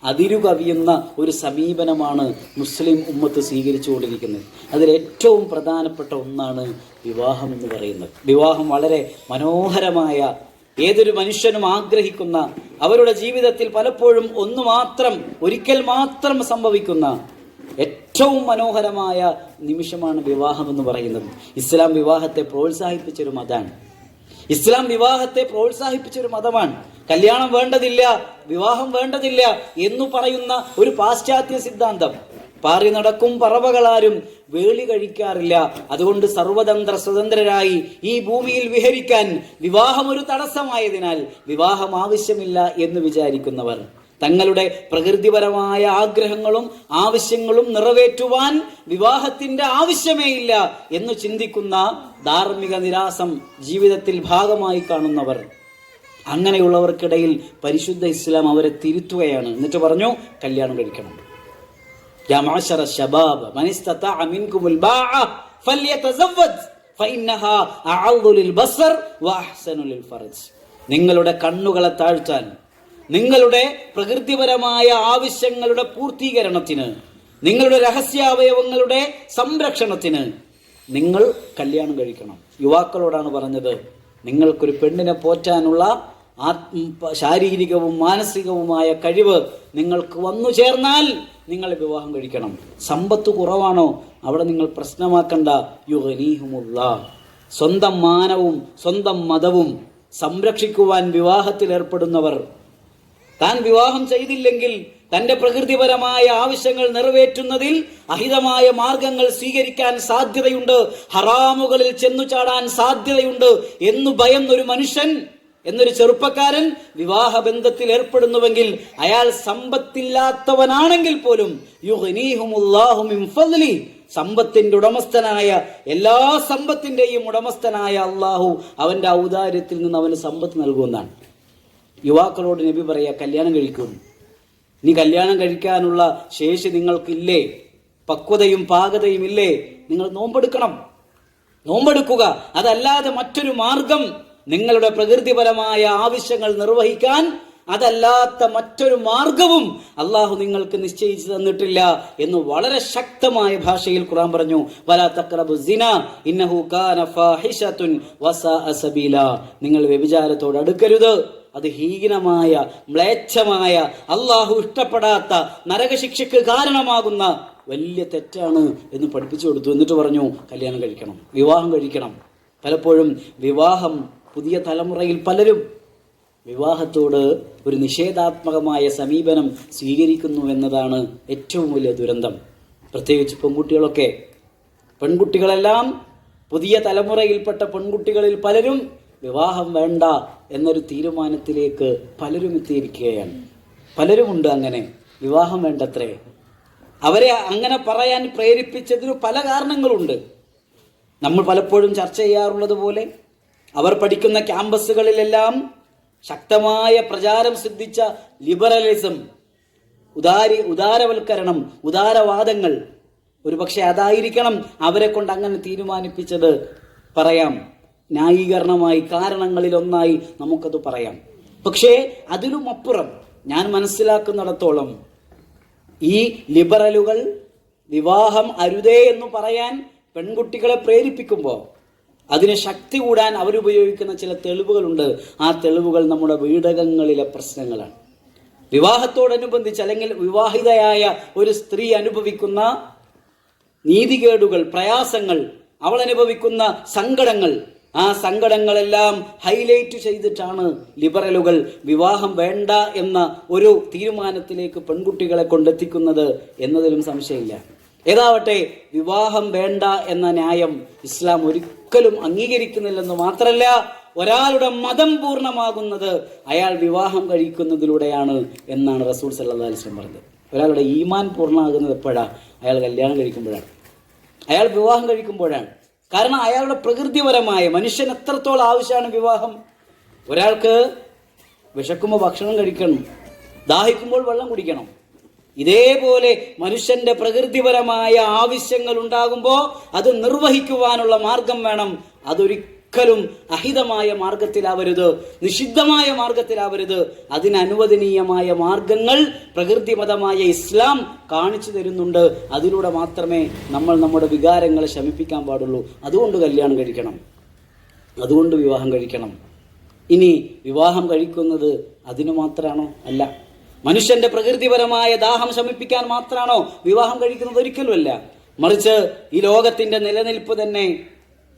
അതിരുകവിയുന്ന ഒരു സമീപനമാണ് മുസ്ലിം ഉമ്മത്ത് സ്വീകരിച്ചുകൊണ്ടിരിക്കുന്നത്. അതിൽ ഏറ്റവും പ്രധാനപ്പെട്ട ഒന്നാണ് വിവാഹം എന്ന് പറയുന്നത്. വിവാഹം വളരെ മനോഹരമായ, ഏതൊരു മനുഷ്യനും ആഗ്രഹിക്കുന്ന, അവരുടെ ജീവിതത്തിൽ പലപ്പോഴും ഒരിക്കൽ മാത്രം സംഭവിക്കുന്ന ഏറ്റവും മനോഹരമായ നിമിഷമാണ് വിവാഹം എന്ന് പറയുന്നത്. ഇസ്ലാം വിവാഹത്തെ പ്രോത്സാഹിപ്പിച്ചൊരു മതമാണ്. ഇസ്ലാം വിവാഹത്തെ പ്രോത്സാഹിപ്പിച്ച ഒരു മതമാണ്. കല്യാണം വേണ്ടതില്ല, വിവാഹം വേണ്ടതില്ല എന്നു പറയുന്ന ഒരു പാശ്ചാത്യ സിദ്ധാന്തം. പാറി നടക്കും പറവകളാരും വേളി കഴിക്കാറില്ല. അതുകൊണ്ട് സർവതന്ത്ര സ്വതന്ത്രരായി ഈ ഭൂമിയിൽ വിഹരിക്കാൻ വിവാഹം ഒരു തടസ്സമായതിനാൽ വിവാഹം ആവശ്യമില്ല എന്ന് വിചാരിക്കുന്നവർ, തങ്ങളുടെ പ്രകൃതിപരമായ ആഗ്രഹങ്ങളും ആവശ്യങ്ങളും നിറവേറ്റുവാൻ വിവാഹത്തിന്റെ ആവശ്യമേ ഇല്ല എന്ന് ചിന്തിക്കുന്ന ധാർമ്മിക നിരാസം ജീവിതത്തിൽ ഭാഗമായി കാണുന്നവർ, അങ്ങനെയുള്ളവർക്കിടയിൽ പരിശുദ്ധ ഇസ്ലാം അവരെ തിരുത്തുകയാണ്. എന്നിട്ട് പറഞ്ഞു, കല്യാണം കഴിക്കണം. യാ മഅശറ ശബാബ് മൻ ഇസ്തതഅ മിൻകുമുൽ ബാഅ ഫല്യതസവ്വജ് ഫഇന്നഹാ അഅദു ലിൽ ബസർ വഅഹ്സനു ലിൽ ഫർജ്. നിങ്ങളുടെ കണ്ണുകളെ താഴ്ത്താൻ, നിങ്ങളുടെ പ്രകൃതിപരമായ ആവശ്യങ്ങളുടെ പൂർത്തീകരണത്തിന്, നിങ്ങളുടെ രഹസ്യാവയവങ്ങളുടെ സംരക്ഷണത്തിന് നിങ്ങൾ കല്യാണം കഴിക്കണം. യുവാക്കളോടാണ് പറഞ്ഞത്, നിങ്ങൾക്കൊരു പെണ്ണിനെ പോറ്റാനുള്ള ശാരീരികവും മാനസികവുമായ കഴിവ് നിങ്ങൾക്ക് വന്നു ചേർന്നാൽ നിങ്ങൾ വിവാഹം കഴിക്കണം. സമ്പത്ത് കുറവാണോ, അവിടെ നിങ്ങൾ പ്രശ്നമാക്കണ്ട. യുഗ്നീഹുമുല്ലാഹ്. സ്വന്തം മാനവും സ്വന്തം മതവും സംരക്ഷിക്കുവാൻ വിവാഹത്തിൽ ഏർപ്പെടുന്നവർ, താൻ വിവാഹം ചെയ്തില്ലെങ്കിൽ തന്റെ പ്രകൃതിപരമായ ആവശ്യങ്ങൾ നിറവേറ്റുന്നതിൽ അഹിതമായ മാർഗങ്ങൾ സ്വീകരിക്കാൻ സാധ്യതയുണ്ട്, ഹറാമുകളിൽ ചെന്നു ചാടാൻ സാധ്യതയുണ്ട് എന്നു ഭയന്നൊരു മനുഷ്യൻ, എന്നൊരു ചെറുപ്പക്കാരൻ വിവാഹബന്ധത്തിൽ ഏർപ്പെടുന്നുവെങ്കിൽ അയാൾ സമ്പത്തില്ലാത്തവനാണെങ്കിൽ പോലും യുഗ്നീഹുമുല്ലാഹു മിൻ ഫദ്ലി, സമ്പത്തിന്റെ ഉടമസ്ഥനായ, എല്ലാ സമ്പത്തിന്റെയും ഉടമസ്ഥനായ അള്ളാഹു അവന്റെ ഔദാര്യത്തിൽ നിന്ന് അവന് സമ്പത്ത് നൽകുമെന്നാണ്. യുവാക്കളോട് നബി പറയാ, കല്യാണം കഴിക്കും. നീ കല്യാണം കഴിക്കാനുള്ള ശേഷി നിങ്ങൾക്കില്ലേ, പക്വതയും പാകതയും ഇല്ലേ, നിങ്ങൾ നോമ്പെടുക്കണം. നോമ്പെടുക്കുക. അതല്ലാതെ മറ്റൊരു മാർഗം, നിങ്ങളുടെ പ്രകൃതിപരമായ ആവശ്യങ്ങൾ നിർവഹിക്കാൻ അതല്ലാത്ത മറ്റൊരു മാർഗവും അള്ളാഹു നിങ്ങൾക്ക് നിശ്ചയിച്ചു തന്നിട്ടില്ല എന്ന് വളരെ ശക്തമായ ഭാഷയിൽ ഖുർആൻ പറഞ്ഞു. വലാ തഖ്റബു സിന ഇന്നഹു കാന ഫാഹിശത്തുൻ വസാഅ സബീല. നിങ്ങൾ വ്യഭിചാരത്തോട് അടുക്കരുത്, അത് ഹീനമായ, മ്ലേച്ഛമായ, അള്ളാഹു ഇഷ്ടപ്പെടാത്ത, നരകശിക്ഷയ്ക്ക് കാരണമാകുന്ന വലിയ തെറ്റാണ് എന്ന് പഠിപ്പിച്ചു കൊടുത്തു. എന്നിട്ട് പറഞ്ഞു, കല്യാണം കഴിക്കണം, വിവാഹം കഴിക്കണം. പലപ്പോഴും വിവാഹം, പുതിയ തലമുറയിൽ പലരും വിവാഹത്തോട് ഒരു നിഷേധാത്മകമായ സമീപനം സ്വീകരിക്കുന്നു എന്നതാണ് ഏറ്റവും വലിയ ദുരന്തം. പ്രത്യേകിച്ച് പെൺകുട്ടികളൊക്കെ. പെൺകുട്ടികളെല്ലാം, പുതിയ തലമുറയിൽപ്പെട്ട പെൺകുട്ടികളിൽ പലരും വിവാഹം വേണ്ട എന്നൊരു തീരുമാനത്തിലേക്ക് പലരും എത്തിയിരിക്കുകയാണ്. പലരുമുണ്ട് അങ്ങനെ, വിവാഹം വേണ്ടത്രേ. അവരെ അങ്ങനെ പറയാൻ പ്രേരിപ്പിച്ചതിന് പല കാരണങ്ങളുണ്ട്. നമ്മൾ പലപ്പോഴും ചർച്ച ചെയ്യാറുള്ളത് പോലെ അവർ പഠിക്കുന്ന ക്യാമ്പസുകളിലെല്ലാം ശക്തമായ പ്രചാരം സിദ്ധിച്ച ലിബറലിസം, ഉദാരവൽക്കരണം, ഉദാരവാദങ്ങൾ, ഒരു പക്ഷെ അതായിരിക്കണം അവരെ കൊണ്ട് അങ്ങനെ തീരുമാനിപ്പിച്ചത്. പറയാം, ന്യായീകരണമായി, കാരണങ്ങളിലൊന്നായി നമുക്കത് പറയാം. പക്ഷേ അതിലുമപ്പുറം ഞാൻ മനസ്സിലാക്കുന്നിടത്തോളം ഈ ലിബറലുകൾ വിവാഹം അരുതേ എന്ന് പറയാൻ പെൺകുട്ടികളെ പ്രേരിപ്പിക്കുമ്പോൾ അതിന് ശക്തി കൂടാൻ അവരുപയോഗിക്കുന്ന ചില തെളിവുകളുണ്ട്. ആ തെളിവുകൾ നമ്മുടെ വീടകങ്ങളിലെ പ്രശ്നങ്ങളാണ്. വിവാഹത്തോടനുബന്ധിച്ച് അല്ലെങ്കിൽ വിവാഹിതയായ ഒരു സ്ത്രീ അനുഭവിക്കുന്ന നീതികേടുകൾ, പ്രയാസങ്ങൾ, അവൾ അനുഭവിക്കുന്ന സങ്കടങ്ങൾ, ആ സങ്കടങ്ങളെല്ലാം ഹൈലൈറ്റ് ചെയ്തിട്ടാണ് ലിബറലുകൾ വിവാഹം വേണ്ട എന്ന ഒരു തീരുമാനത്തിലേക്ക് പെൺകുട്ടികളെ കൊണ്ടെത്തിക്കുന്നത് എന്നതിലും സംശയമില്ല. ഏതാവട്ടെ, വിവാഹം വേണ്ട എന്ന ന്യായം ഇസ്ലാം ഒരിക്കലും അംഗീകരിക്കുന്നില്ലെന്ന് മാത്രമല്ല, ഒരാളുടെ മതം പൂർണ്ണമാകുന്നത് അയാൾ വിവാഹം കഴിക്കുന്നതിലൂടെയാണ് എന്നാണ് റസൂൽ സല്ലല്ലാഹു അലൈഹി വസല്ലം പറഞ്ഞത്. ഒരാളുടെ ഈമാൻ പൂർണ്ണമാകുന്നത് എപ്പോഴാണ്? അയാൾ കല്യാണം കഴിക്കുമ്പോഴാണ്, അയാൾ വിവാഹം കഴിക്കുമ്പോഴാണ്. കാരണം അയാളുടെ പ്രകൃതിപരമായ, മനുഷ്യൻ എത്രത്തോളം ആവശ്യമാണ് വിവാഹം. ഒരാൾക്ക് വിശക്കുമ്പോൾ ഭക്ഷണം കഴിക്കണം, ദാഹിക്കുമ്പോൾ വെള്ളം കുടിക്കണം. ഇതേപോലെ മനുഷ്യന്റെ പ്രകൃതിപരമായ ആവശ്യങ്ങൾ ഉണ്ടാകുമ്പോൾ അത് നിർവഹിക്കുവാനുള്ള മാർഗം വേണം. അതൊരിക്കലും അഹിതമായ മാർഗത്തിലാവരുത്, നിഷിദ്ധമായ മാർഗത്തിലാവരുത്. അതിനനുവദനീയമായ മാർഗങ്ങൾ പ്രകൃതിമതമായ ഇസ്ലാം കാണിച്ചു തരുന്നുണ്ട്. അതിലൂടെ മാത്രമേ നമ്മൾ നമ്മുടെ വികാരങ്ങളെ ശമിപ്പിക്കാൻ പാടുള്ളൂ. അതുകൊണ്ട് കല്യാണം കഴിക്കണം, അതുകൊണ്ട് വിവാഹം കഴിക്കണം. ഇനി വിവാഹം കഴിക്കുന്നത് അതിനു മാത്രമാണോ? അല്ല. മനുഷ്യന്റെ പ്രകൃതിപരമായ ദാഹം ശമിപ്പിക്കാൻ മാത്രമാണോ വിവാഹം കഴിക്കുന്നത്? ഒരിക്കലുമല്ല. മറിച്ച് ഈ ലോകത്തിന്റെ നിലനിൽപ്പ് തന്നെ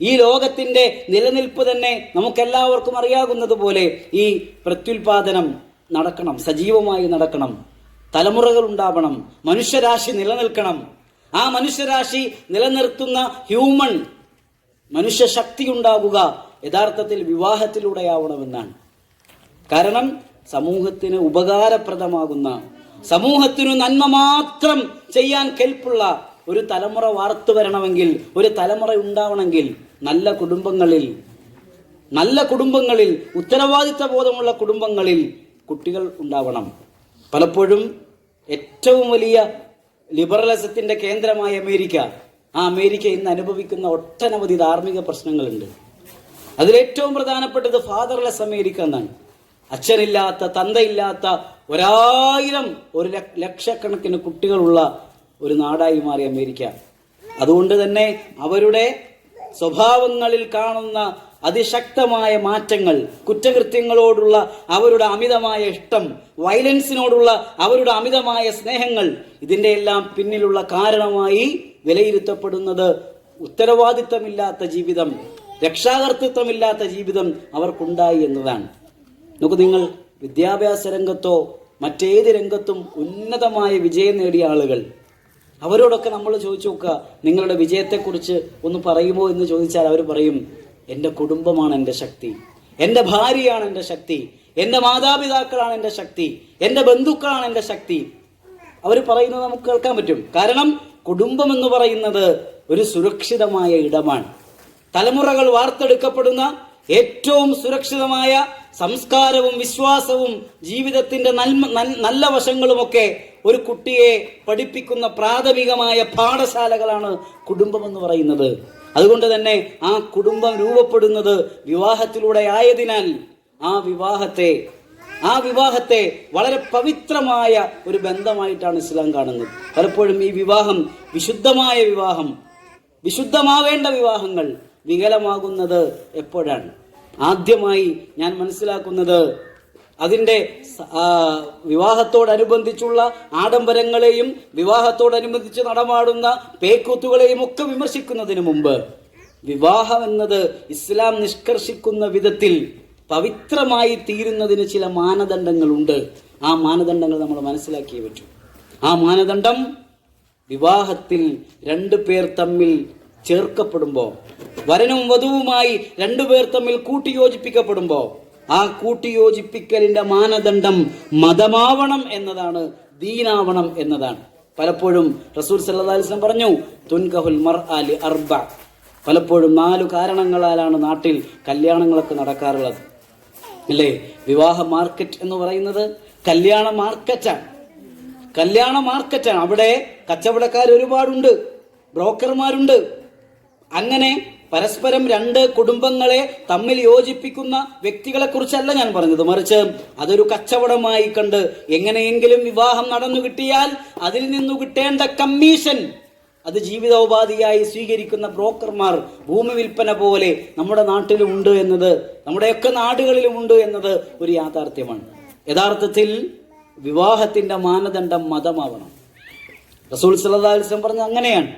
ഈ ലോകത്തിന്റെ നിലനിൽപ്പ് തന്നെ നമുക്കെല്ലാവർക്കും അറിയാവുന്നത് പോലെ ഈ പ്രത്യുൽപാദനം നടക്കണം, സജീവമായി നടക്കണം, തലമുറകൾ ഉണ്ടാവണം, മനുഷ്യരാശി നിലനിൽക്കണം. ആ മനുഷ്യരാശി നിലനിർത്തുന്ന മനുഷ്യ ശക്തി ഉണ്ടാവുക യഥാർത്ഥത്തിൽ വിവാഹത്തിലൂടെയാവണമെന്നാണ്. കാരണം സമൂഹത്തിന് ഉപകാരപ്രദമാകുന്ന, സമൂഹത്തിനു നന്മ മാത്രം ചെയ്യാൻ കെൽപ്പുള്ള ഒരു തലമുറ വാർത്തു വരണമെങ്കിൽ, ഒരു തലമുറ ഉണ്ടാവണമെങ്കിൽ നല്ല കുടുംബങ്ങളിൽ ഉത്തരവാദിത്ത ബോധമുള്ള കുടുംബങ്ങളിൽ കുട്ടികൾ ഉണ്ടാവണം. പലപ്പോഴും ഏറ്റവും വലിയ ലിബറലിസത്തിന്റെ കേന്ദ്രമായ അമേരിക്ക ഇന്ന് അനുഭവിക്കുന്ന ഒട്ടനവധി ധാർമ്മിക പ്രശ്നങ്ങളുണ്ട്. അതിലേറ്റവും പ്രധാനപ്പെട്ടത് ഫാദർലെസ് അമേരിക്ക എന്നാണ്. അച്ഛനില്ലാത്ത, തന്തയില്ലാത്ത ഒരു ലക്ഷക്കണക്കിന് കുട്ടികളുള്ള ഒരു നാടായി മാറി അമേരിക്ക. അതുകൊണ്ട് തന്നെ അവരുടെ സ്വഭാവങ്ങളിൽ കാണുന്ന അതിശക്തമായ മാറ്റങ്ങൾ, കുറ്റകൃത്യങ്ങളോടുള്ള അവരുടെ അമിതമായ ഇഷ്ടം, വയലൻസിനോടുള്ള അവരുടെ അമിതമായ സ്നേഹങ്ങൾ, ഇതിൻ്റെ എല്ലാം പിന്നിലുള്ള കാരണമായി വിലയിരുത്തപ്പെടുന്നത് ഉത്തരവാദിത്തമില്ലാത്ത ജീവിതം, രക്ഷാകർതൃത്വമില്ലാത്ത ജീവിതം അവർക്കുണ്ടായി എന്നതാണ്. നിങ്ങൾ വിദ്യാഭ്യാസ രംഗത്തോ മറ്റേത് രംഗത്തും ഉന്നതമായ വിജയം നേടിയ ആളുകൾ, അവരോടൊക്കെ നമ്മൾ ചോദിച്ചു നോക്കുക, നിങ്ങളുടെ വിജയത്തെക്കുറിച്ച് ഒന്ന് പറയുമോ എന്ന് ചോദിച്ചാൽ അവർ പറയും, എൻ്റെ കുടുംബമാണ് എൻ്റെ ശക്തി, എൻ്റെ ഭാര്യയാണ് എൻ്റെ ശക്തി, എൻ്റെ മാതാപിതാക്കളാണ് എൻ്റെ ശക്തി, എൻ്റെ ബന്ധുക്കളാണ് എൻ്റെ ശക്തി. അവർ പറയുന്നത് നമുക്ക് കേൾക്കാൻ പറ്റും. കാരണം കുടുംബം എന്ന് പറയുന്നത് ഒരു സുരക്ഷിതമായ ഇടമാണ്. തലമുറകൾ വാർത്തെടുക്കപ്പെടുന്ന ഏറ്റവും സുരക്ഷിതമായ സംസ്കാരവും വിശ്വാസവും ജീവിതത്തിന്റെ നല്ല വശങ്ങളുമൊക്കെ ഒരു കുട്ടിയെ പഠിപ്പിക്കുന്ന പ്രാഥമികമായ പാഠശാലകളാണ് കുടുംബം എന്ന് പറയുന്നത്. അതുകൊണ്ട് തന്നെ ആ കുടുംബം രൂപപ്പെടുന്നത് വിവാഹത്തിലൂടെ ആയതിനാൽ ആ വിവാഹത്തെ വളരെ പവിത്രമായ ഒരു ബന്ധമായിട്ടാണ് ഇസ്ലാം കാണുന്നത്. പലപ്പോഴും ഈ വിവാഹം, വിശുദ്ധമാവേണ്ട വിവാഹങ്ങൾ വികലമാകുന്നത് എപ്പോഴാണ്? ആദ്യമായി ഞാൻ മനസ്സിലാക്കുന്നത് അതിൻ്റെ വിവാഹത്തോടനുബന്ധിച്ചുള്ള ആഡംബരങ്ങളെയും വിവാഹത്തോടനുബന്ധിച്ച് നടമാടുന്ന പേക്കൂത്തുകളെയും ഒക്കെ വിമർശിക്കുന്നതിന് മുമ്പ് വിവാഹം എന്നത് ഇസ്ലാം നിഷ്കർഷിക്കുന്ന വിധത്തിൽ പവിത്രമായി തീരുന്നതിന് ചില മാനദണ്ഡങ്ങളുണ്ട്. ആ മാനദണ്ഡങ്ങൾ നമ്മൾ മനസ്സിലാക്കിയേ പറ്റൂ. ആ മാനദണ്ഡം വിവാഹത്തിൽ രണ്ടുപേർ തമ്മിൽ ചേർക്കപ്പെടുമ്പോൾ, വരനും വധുവുമായി രണ്ടുപേർ തമ്മിൽ കൂട്ടിയോജിപ്പിക്കപ്പെടുമ്പോൾ ആ കൂട്ടിയോജിപ്പിക്കലിന്റെ മാനദണ്ഡം മതമാവണം എന്നതാണ്, ദീനാവണം എന്നതാണ്. പലപ്പോഴും റസൂൽ സല്ലല്ലാഹു അലൈഹി വസല്ലം പറഞ്ഞു, തുൻകഹുൽ മർഅ ലി അർബ. പലപ്പോഴും 4 കാരണങ്ങളാലാണ് നാട്ടിൽ കല്യാണങ്ങളൊക്കെ നടക്കാറുള്ളത്, അല്ലേ? വിവാഹ മാർക്കറ്റ് എന്ന് പറയുന്നത് കല്യാണ മാർക്കറ്റാണ്. അവിടെ കച്ചവടക്കാർ ഒരുപാടുണ്ട്, ബ്രോക്കർമാരുണ്ട്. അങ്ങനെ പരസ്പരം 2 കുടുംബങ്ങളെ തമ്മിൽ യോജിപ്പിക്കുന്ന വ്യക്തികളെ കുറിച്ചല്ല ഞാൻ പറഞ്ഞത്, മറിച്ച് അതൊരു കച്ചവടമായി കണ്ട് എങ്ങനെയെങ്കിലും വിവാഹം നടന്നു കിട്ടിയാൽ അതിൽ നിന്നു കിട്ടേണ്ട കമ്മീഷൻ അത് ജീവിതോപാധിയായി സ്വീകരിക്കുന്ന ബ്രോക്കർമാർ ഭൂമി വിൽപ്പന പോലെ നമ്മുടെ നാട്ടിലും ഉണ്ട് എന്നത്, നമ്മുടെയൊക്കെ നാടുകളിലും ഉണ്ട് എന്നത് ഒരു യാഥാർത്ഥ്യമാണ്. യഥാർത്ഥത്തിൽ വിവാഹത്തിന്റെ മാനദണ്ഡം മതമാവണം. റസൂൽ സല്ലല്ലാഹു അലൈഹി വസല്ലം പറഞ്ഞത് അങ്ങനെയാണ്.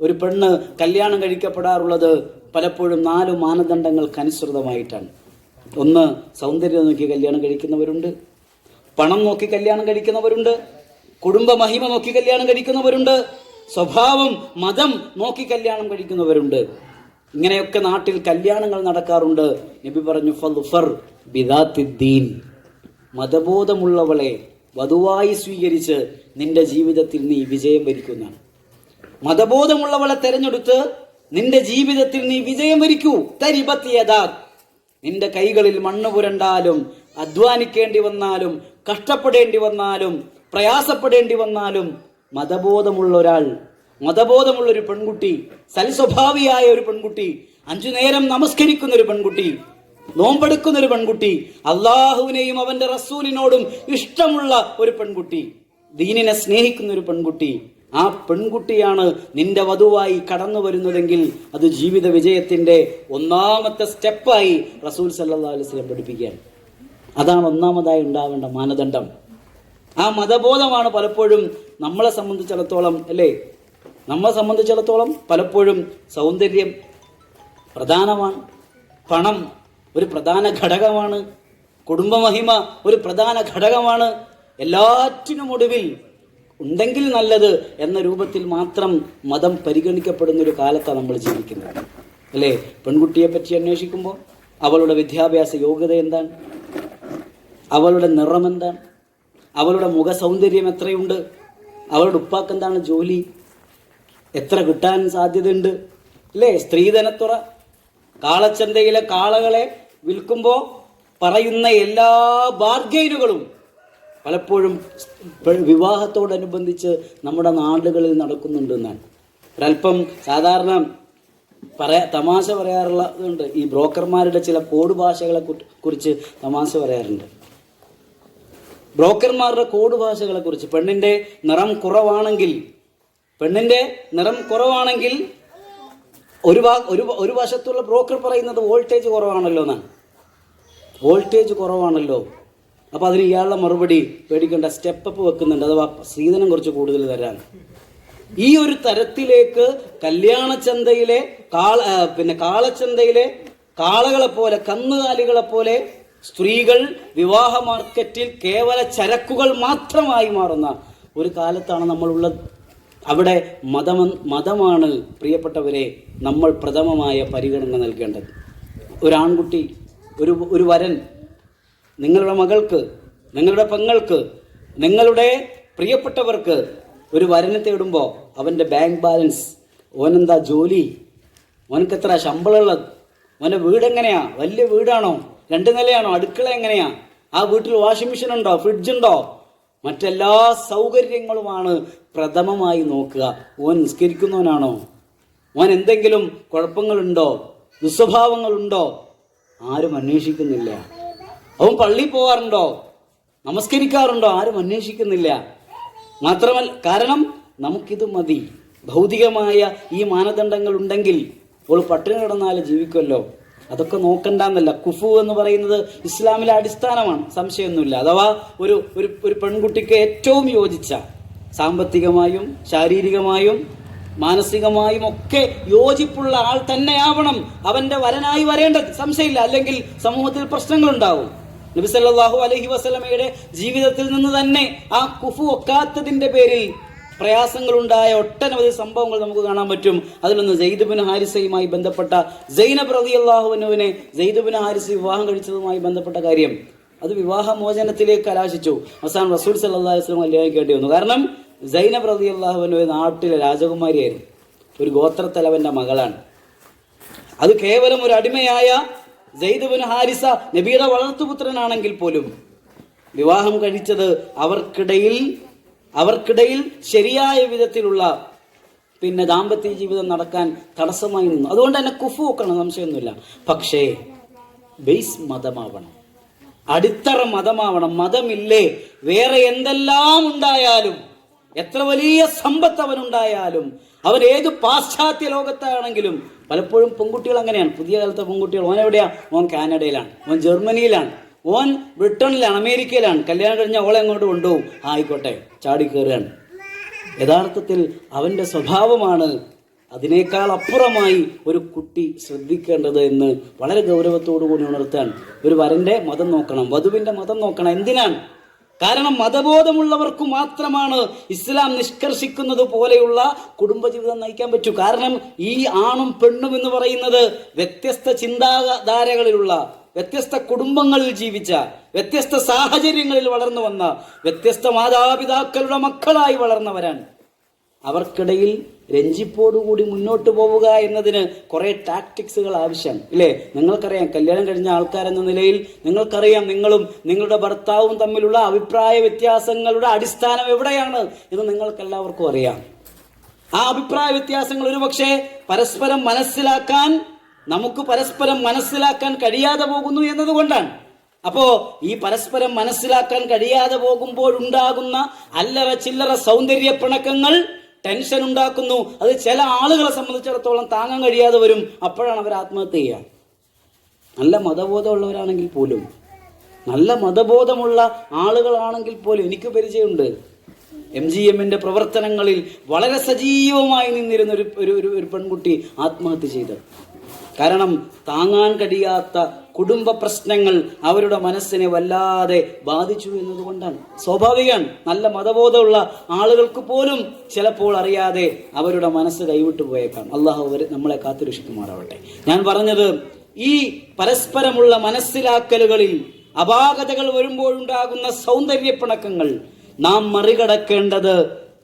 ഒരു പെണ്ണ് കല്യാണം കഴിക്കപ്പെടാറുള്ളത് പലപ്പോഴും 4 മാനദണ്ഡങ്ങൾക്ക് അനുസൃതമായിട്ടാണ്. ഒന്ന്, സൗന്ദര്യം നോക്കി കല്യാണം കഴിക്കുന്നവരുണ്ട്, പണം നോക്കി കല്യാണം കഴിക്കുന്നവരുണ്ട്, കുടുംബ മഹിമ നോക്കി കല്യാണം കഴിക്കുന്നവരുണ്ട്, സ്വഭാവം, മതം നോക്കി കല്യാണം കഴിക്കുന്നവരുണ്ട്. ഇങ്ങനെയൊക്കെ നാട്ടിൽ കല്യാണങ്ങൾ നടക്കാറുണ്ട്. നബി പറഞ്ഞു, ഫദ്ഫർ ബിദാത്തിദ്ദീൻ, മതബോധമുള്ളവളെ വധുവായി സ്വീകരിച്ച് നിന്റെ ജീവിതത്തിൽ നീ വിജയം വരിക്കുന്നതാണ്. മതബോധമുള്ളവളെ തെരഞ്ഞെടുത്ത് നിന്റെ ജീവിതത്തിൽ നീ വിജയം വരിക്കൂ. തരിബത്ത് യദാക്, നിന്റെ കൈകളിൽ മണ്ണ് പുരണ്ടാലും, അധ്വാനിക്കേണ്ടി വന്നാലും, കഷ്ടപ്പെടേണ്ടി വന്നാലും, പ്രയാസപ്പെടേണ്ടി വന്നാലും മതബോധമുള്ളൊരു പെൺകുട്ടി, സൽസ്വഭാവിയായ ഒരു പെൺകുട്ടി, 5 നേരം നമസ്കരിക്കുന്ന ഒരു പെൺകുട്ടി, നോമ്പെടുക്കുന്ന ഒരു പെൺകുട്ടി, അള്ളാഹുവിനെയും അവന്റെ റസൂലിനോടും ഇഷ്ടമുള്ള ഒരു പെൺകുട്ടി, ദീനിനെ സ്നേഹിക്കുന്ന ഒരു പെൺകുട്ടി, ആ പെൺകുട്ടിയാണ് നിന്റെ വധുവായി കടന്നു വരുന്നതെങ്കിൽ അത് ജീവിത വിജയത്തിന്റെ ഒന്നാമത്തെ സ്റ്റെപ്പായി റസൂൽ സല്ലല്ലാഹു അലൈഹി വസല്ലം പഠിപ്പിക്കുകയാണ്. അതാണ് ഒന്നാമതായി ഉണ്ടാവേണ്ട മാനദണ്ഡം. ആ മതബോധമാണ് പലപ്പോഴും നമ്മളെ സംബന്ധിച്ചിടത്തോളം, അല്ലേ, നമ്മളെ സംബന്ധിച്ചിടത്തോളം പലപ്പോഴും സൗന്ദര്യം, പ്രധാനമാണ്. പണം ഒരു പ്രധാന ഘടകമാണ്. കുടുംബമഹിമ ഒരു പ്രധാന ഘടകമാണ്. എല്ലാറ്റിനും ഒടുവിൽ ഉണ്ടെങ്കിൽ നല്ലത് എന്ന രൂപത്തിൽ മാത്രം മതം പരിഗണിക്കപ്പെടുന്ന ഒരു കാലത്താണ് നമ്മൾ ജീവിക്കുന്നത്, അല്ലേ? പെൺകുട്ടിയെ പറ്റി അന്വേഷിക്കുമ്പോൾ അവളുടെ വിദ്യാഭ്യാസ യോഗ്യത എന്താണ്, അവളുടെ നിറം എന്താണ്, അവളുടെ മുഖസൗന്ദര്യം എത്രയുണ്ട്, അവളുടെ ഉപ്പാക്ക് എന്താണ് ജോലി, എത്ര കിട്ടാൻ സാധ്യതയുണ്ട്, അല്ലേ? സ്ത്രീധനത്തുറ. കാളച്ചന്തയിലെ കാളകളെ വിൽക്കുമ്പോൾ പറയുന്ന എല്ലാ ബാർഗെയിനുകളും പലപ്പോഴും വിവാഹത്തോടനുബന്ധിച്ച് നമ്മുടെ നാടുകളിൽ നടക്കുന്നുണ്ട് എന്നാണ്. ഒരല്പം സാധാരണ തമാശ പറയാറുള്ളതുണ്ട്. ഈ ബ്രോക്കർമാരുടെ ചില കോഡ് ഭാഷകളെ കുറിച്ച് തമാശ പറയാറുണ്ട്. ബ്രോക്കർമാരുടെ കോഡ് ഭാഷകളെ കുറിച്ച് പെണ്ണിന്റെ നിറം കുറവാണെങ്കിൽ ഒരു വശത്തുള്ള ബ്രോക്കർ പറയുന്നത് വോൾട്ടേജ് കുറവാണല്ലോ. അപ്പോൾ അതിന് ഇയാളുടെ മറുപടി പേടിക്കേണ്ട, സ്റ്റെപ്പ് അപ്പ് വെക്കുന്നുണ്ട്, അഥവാ സ്ത്രീധനം കുറച്ച് കൂടുതൽ തരാൻ. ഈ ഒരു തരത്തിലേക്ക് കല്യാണച്ചന്തയിലെ കാളച്ചന്തയിലെ കാളകളെ പോലെ, കന്നുകാലികളെ പോലെ സ്ത്രീകൾ വിവാഹ മാർക്കറ്റിൽ കേവല ചരക്കുകൾ മാത്രമായി മാറുന്ന ഒരു കാലത്താണ് നമ്മളുള്ളത്. അവിടെ മതമാണ് പ്രിയപ്പെട്ടവരെ നമ്മൾ പ്രഥമമായ പരിഗണന നൽകേണ്ടത്. ഒരാൺകുട്ടി, ഒരു വരൻ നിങ്ങളുടെ മകൾക്ക്, നിങ്ങളുടെ പെങ്ങൾക്ക്, നിങ്ങളുടെ പ്രിയപ്പെട്ടവർക്ക് ഒരു വരനെ തേടുമ്പോൾ അവൻ്റെ ബാങ്ക് ബാലൻസ്, ഓനെന്താ ജോലി, ഓനക്ക് എത്ര ശമ്പളമുള്ളത്, ഓൻ്റെ വീട് എങ്ങനെയാ, വലിയ വീടാണോ, 2 നിലയാണോ, അടുക്കള എങ്ങനെയാ, ആ വീട്ടിൽ വാഷിംഗ് മെഷീൻ ഉണ്ടോ, ഫ്രിഡ്ജ് ഉണ്ടോ, മറ്റെല്ലാ സൗകര്യങ്ങളുമാണ് പ്രഥമമായി നോക്കുക. ഓൻ നിസ്കരിക്കുന്നവനാണോ, ഓൻ എന്തെങ്കിലും കുഴപ്പങ്ങളുണ്ടോ, ദുസ്വഭാവങ്ങളുണ്ടോ, ആരും അന്വേഷിക്കുന്നില്ല. അവൻ പള്ളിയിൽ പോകാറുണ്ടോ, നമസ്കരിക്കാറുണ്ടോ, ആരും അന്വേഷിക്കുന്നില്ല. മാത്രമല്ല, കാരണം നമുക്കിത് മതി. ഭൗതികമായ ഈ മാനദണ്ഡങ്ങൾ ഉണ്ടെങ്കിൽ ഇപ്പോൾ പട്ടിണി കിടന്നാലും ജീവിക്കുമല്ലോ, അതൊക്കെ നോക്കണ്ടെന്നല്ല. കുഫു എന്ന് പറയുന്നത് ഇസ്ലാമിലെ അടിസ്ഥാനമാണ്, സംശയമൊന്നുമില്ല. അഥവാ ഒരു പെൺകുട്ടിക്ക് ഏറ്റവും യോജിച്ച, സാമ്പത്തികമായും ശാരീരികമായും മാനസികമായും ഒക്കെ യോജിപ്പുള്ള ആൾ തന്നെയാവണം അവന്റെ വരനായി വരേണ്ടത്, സംശയമില്ല. അല്ലെങ്കിൽ സമൂഹത്തിൽ പ്രശ്നങ്ങളുണ്ടാവും. നബി സല്ലല്ലാഹു അലൈഹി വസല്ലമയുടെ ജീവിതത്തിൽ നിന്ന് തന്നെ ആ കുഫു ഒക്കാത്തതിന്റെ പേരിൽ പ്രയാസങ്ങളുണ്ടായ ഒട്ടനവധി സംഭവങ്ങൾ നമുക്ക് കാണാൻ പറ്റും. അതിലൊന്ന് സെയ്ദ് ബിൻ ഹാരിസയുമായി ബന്ധപ്പെട്ട സൈനബ് റളിയല്ലാഹു അൻഹുവിനെ സെയ്ദ് ബിൻ ഹാരിസ വിവാഹം കഴിച്ചതുമായി ബന്ധപ്പെട്ട കാര്യം. അത് വിവാഹമോചനത്തിലേക്ക് കലാശിച്ചു. അവസാനം റസൂൽ സല്ലല്ലാഹു അലൈഹി വസല്ലം കല്യാണം കഴിക്കേണ്ടി വന്നു. കാരണം സൈനബ് റളിയല്ലാഹു അൻഹ നാട്ടിലെ രാജകുമാരിയായിരുന്നു, ഒരു ഗോത്രത്തലവന്റെ മകളാണ്. അത് കേവലം ഒരു അടിമയായ സെയ്ദ് ബിൻ ഹാരിസ നബിയുടെ വളർത്തുപുത്രനാണെങ്കിൽ പോലും വിവാഹം കഴിച്ചത് അവർക്കിടയിൽ ശരിയായ വിധത്തിലുള്ള ദാമ്പത്യ ജീവിതം നടക്കാൻ തടസ്സമായി നിന്നു. അതുകൊണ്ട് തന്നെ കുഫു വെക്കണം, സംശയമൊന്നുമില്ല. പക്ഷേ ബേസ് മതമാവണം, അടിത്തറ മതമാവണം. മതമില്ലേ വേറെ എന്തെല്ലാം ഉണ്ടായാലും, എത്ര വലിയ സമ്പത്ത് അവനുണ്ടായാലും, അവൻ ഏത് പാശ്ചാത്യ ലോകത്താണെങ്കിലും, പലപ്പോഴും പെൺകുട്ടികൾ അങ്ങനെയാണ്. പുതിയ കാലത്തെ പെൺകുട്ടികൾ, ഓൻ എവിടെയാ, ഓൻ കാനഡയിലാണ്, ഓൻ ജർമ്മനിയിലാണ്, ഓൻ ബ്രിട്ടനിലാണ്, അമേരിക്കയിലാണ്. കല്യാണം കഴിഞ്ഞാൽ ഓളെ അങ്ങോട്ട് കൊണ്ടുപോകും, ആയിക്കോട്ടെ, ചാടിക്കേറുകയാണ്. യഥാർത്ഥത്തിൽ അവൻ്റെ സ്വഭാവമാണ് അതിനേക്കാൾ അപ്പുറമായി ഒരു കുട്ടി ശ്രദ്ധിക്കേണ്ടത് എന്ന് വളരെ ഗൗരവത്തോടു കൂടി ഉണർത്താൻ. ഒരു വരന്റെ മതം നോക്കണം, വധുവിന്റെ മതം നോക്കണം. എന്തിനാണ്? കാരണം മതബോധമുള്ളവർക്ക് മാത്രമാണ് ഇസ്ലാം നിഷ്കർഷിക്കുന്നത് പോലെയുള്ള കുടുംബജീവിതം നയിക്കാൻ പറ്റൂ. കാരണം ഈ ആണും പെണ്ണും എന്ന് പറയുന്നത് വ്യത്യസ്ത ചിന്താധാരകളിലുള്ള, വ്യത്യസ്ത കുടുംബങ്ങളിൽ ജീവിച്ച, വ്യത്യസ്ത സാഹചര്യങ്ങളിൽ വളർന്നു വന്ന, വ്യത്യസ്ത മാതാപിതാക്കളുടെ മക്കളായി വളർന്നവരാണ്. അവർക്കിടയിൽ രഞ്ജിപ്പോടുകൂടി മുന്നോട്ട് പോവുക എന്നതിന് കുറെ ടാക്ടിക്സുകൾ ആവശ്യമാണ്, ഇല്ലേ? നിങ്ങൾക്കറിയാം, കല്യാണം കഴിഞ്ഞ ആൾക്കാരെന്ന നിലയിൽ നിങ്ങൾക്കറിയാം, നിങ്ങളും നിങ്ങളുടെ ഭർത്താവും തമ്മിലുള്ള അഭിപ്രായ വ്യത്യാസങ്ങളുടെ അടിസ്ഥാനം എവിടെയാണ് എന്ന് നിങ്ങൾക്കെല്ലാവർക്കും അറിയാം. ആ അഭിപ്രായ വ്യത്യാസങ്ങൾ ഒരുപക്ഷെ നമുക്ക് പരസ്പരം മനസ്സിലാക്കാൻ കഴിയാതെ പോകുന്നു എന്നതുകൊണ്ടാണ്. അപ്പോ ഈ പരസ്പരം മനസ്സിലാക്കാൻ കഴിയാതെ പോകുമ്പോഴുണ്ടാകുന്ന അല്ലറ ചില്ലറ സൗന്ദര്യ പിണക്കങ്ങൾ ടെൻഷൻ ഉണ്ടാക്കുന്നു. അത് ചില ആളുകളെ സംബന്ധിച്ചിടത്തോളം താങ്ങാൻ കഴിയാതെ വരും. അപ്പോഴാണ് അവർ ആത്മഹത്യ ചെയ്യുക. നല്ല മതബോധമുള്ളവരാണെങ്കിൽ പോലും, നല്ല മതബോധമുള്ള ആളുകളാണെങ്കിൽ പോലും, എനിക്ക് പരിചയമുണ്ട്, MGMന്റെ പ്രവർത്തനങ്ങളിൽ വളരെ സജീവമായി നിന്നിരുന്ന ഒരു പെൺകുട്ടി ആത്മഹത്യ ചെയ്തത്. കാരണം താങ്ങാൻ കഴിയാത്ത കുടുംബ പ്രശ്നങ്ങൾ അവരുടെ മനസ്സിനെ വല്ലാതെ ബാധിച്ചു എന്നതുകൊണ്ടാണ്. സ്വാഭാവികമാണ്, നല്ല മതബോധമുള്ള ആളുകൾക്ക് പോലും ചിലപ്പോൾ അറിയാതെ അവരുടെ മനസ്സ് കൈവിട്ടു പോയേക്കാം. അള്ളാഹു നമ്മളെ കാത്തുരക്ഷിക്കുമാറാവട്ടെ. ഞാൻ പറഞ്ഞത്, ഈ പരസ്പരമുള്ള മനസ്സിലാക്കലുകളിൽ അപാകതകൾ വരുമ്പോഴുണ്ടാകുന്ന സൗന്ദര്യപ്പിണക്കങ്ങൾ നാം മറികടക്കേണ്ടത്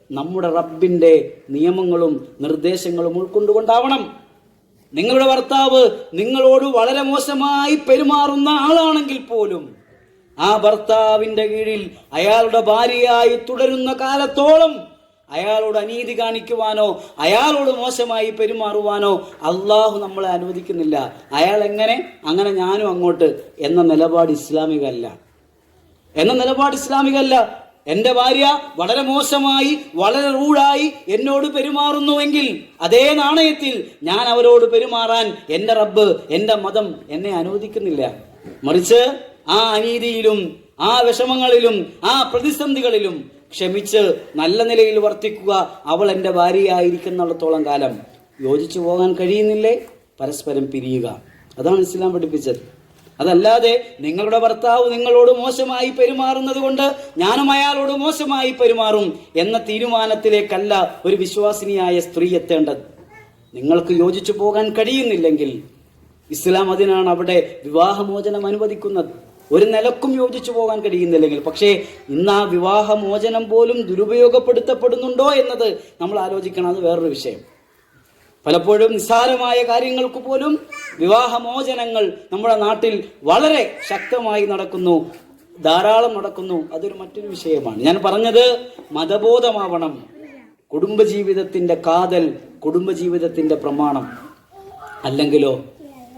നമ്മുടെ റബ്ബിന്റെ നിയമങ്ങളും നിർദ്ദേശങ്ങളും ഉൾക്കൊണ്ടുകൊണ്ടാവണം. നിങ്ങളുടെ ഭർത്താവ് നിങ്ങളോട് വളരെ മോശമായി പെരുമാറുന്ന ആളാണെങ്കിൽ പോലും ആ ഭർത്താവിന്റെ കീഴിൽ അയാളുടെ ഭാര്യയായി തുടരുന്ന കാലത്തോളം അയാളോട് അനീതി കാണിക്കുവാനോ അയാളോട് മോശമായി പെരുമാറുവാനോ അള്ളാഹു നമ്മളെ അനുവദിക്കുന്നില്ല. അയാൾ എങ്ങനെ, അങ്ങനെ ഞാനും അങ്ങോട്ട് എന്ന നിലപാട് ഇസ്ലാമികല്ല. എന്റെ ഭാര്യ വളരെ മോശമായി വളരെ റൂഡായി എന്നോട് പെരുമാറുന്നുവെങ്കിൽ അതേ നാണയത്തിൽ ഞാൻ അവരോട് പെരുമാറാൻ എന്റെ റബ്ബ്, എന്റെ മതം എന്നെ അനുവദിക്കുന്നില്ല. മറിച്ച് ആ അനീതിയിലും ആ വിഷമങ്ങളിലും ആ പ്രതിസന്ധികളിലും ക്ഷമിച്ച് നല്ല നിലയിൽ വർത്തിക്കുക. അവൾ എൻ്റെ ഭാര്യയായിരിക്കുന്നിടത്തോളം കാലം യോജിച്ചു പോകാൻ കഴിയുന്നില്ലേ, പരസ്പരം പിരിയുക. അതാണ് ഇസ്ലാം പഠിപ്പിച്ചത്. അതല്ലാതെ നിങ്ങളുടെ ഭർത്താവ് നിങ്ങളോട് മോശമായി പെരുമാറുന്നത് കൊണ്ട് ഞാനും അയാളോട് മോശമായി പെരുമാറും എന്ന തീരുമാനത്തിലേക്കല്ല ഒരു വിശ്വാസിനിയായ സ്ത്രീ എത്തേണ്ടത്. നിങ്ങൾക്ക് യോജിച്ചു പോകാൻ കഴിയുന്നില്ലെങ്കിൽ ഇസ്ലാം അതിനാണ് അവിടെ വിവാഹമോചനം അനുവദിക്കുന്നത്. ഒരു നിലക്കും യോജിച്ചു പോകാൻ കഴിയുന്നില്ലെങ്കിൽ. പക്ഷേ ഇന്ന് ആ വിവാഹമോചനം പോലും ദുരുപയോഗപ്പെടുത്തപ്പെടുന്നുണ്ടോ എന്നത് നമ്മൾ ആലോചിക്കണം. അത് വേറൊരു വിഷയം. പലപ്പോഴും നിസ്സാരമായ കാര്യങ്ങൾക്ക് പോലും വിവാഹമോചനങ്ങൾ നമ്മുടെ നാട്ടിൽ വളരെ ശക്തമായി നടക്കുന്നു, ധാരാളം നടക്കുന്നു. അതൊരു മറ്റൊരു വിഷയമാണ്. ഞാൻ പറഞ്ഞത് മതബോധമാവണം. കുടുംബജീവിതത്തിന്റെ കാതൽ, കുടുംബജീവിതത്തിന്റെ പ്രമാണം. അല്ലെങ്കിലോ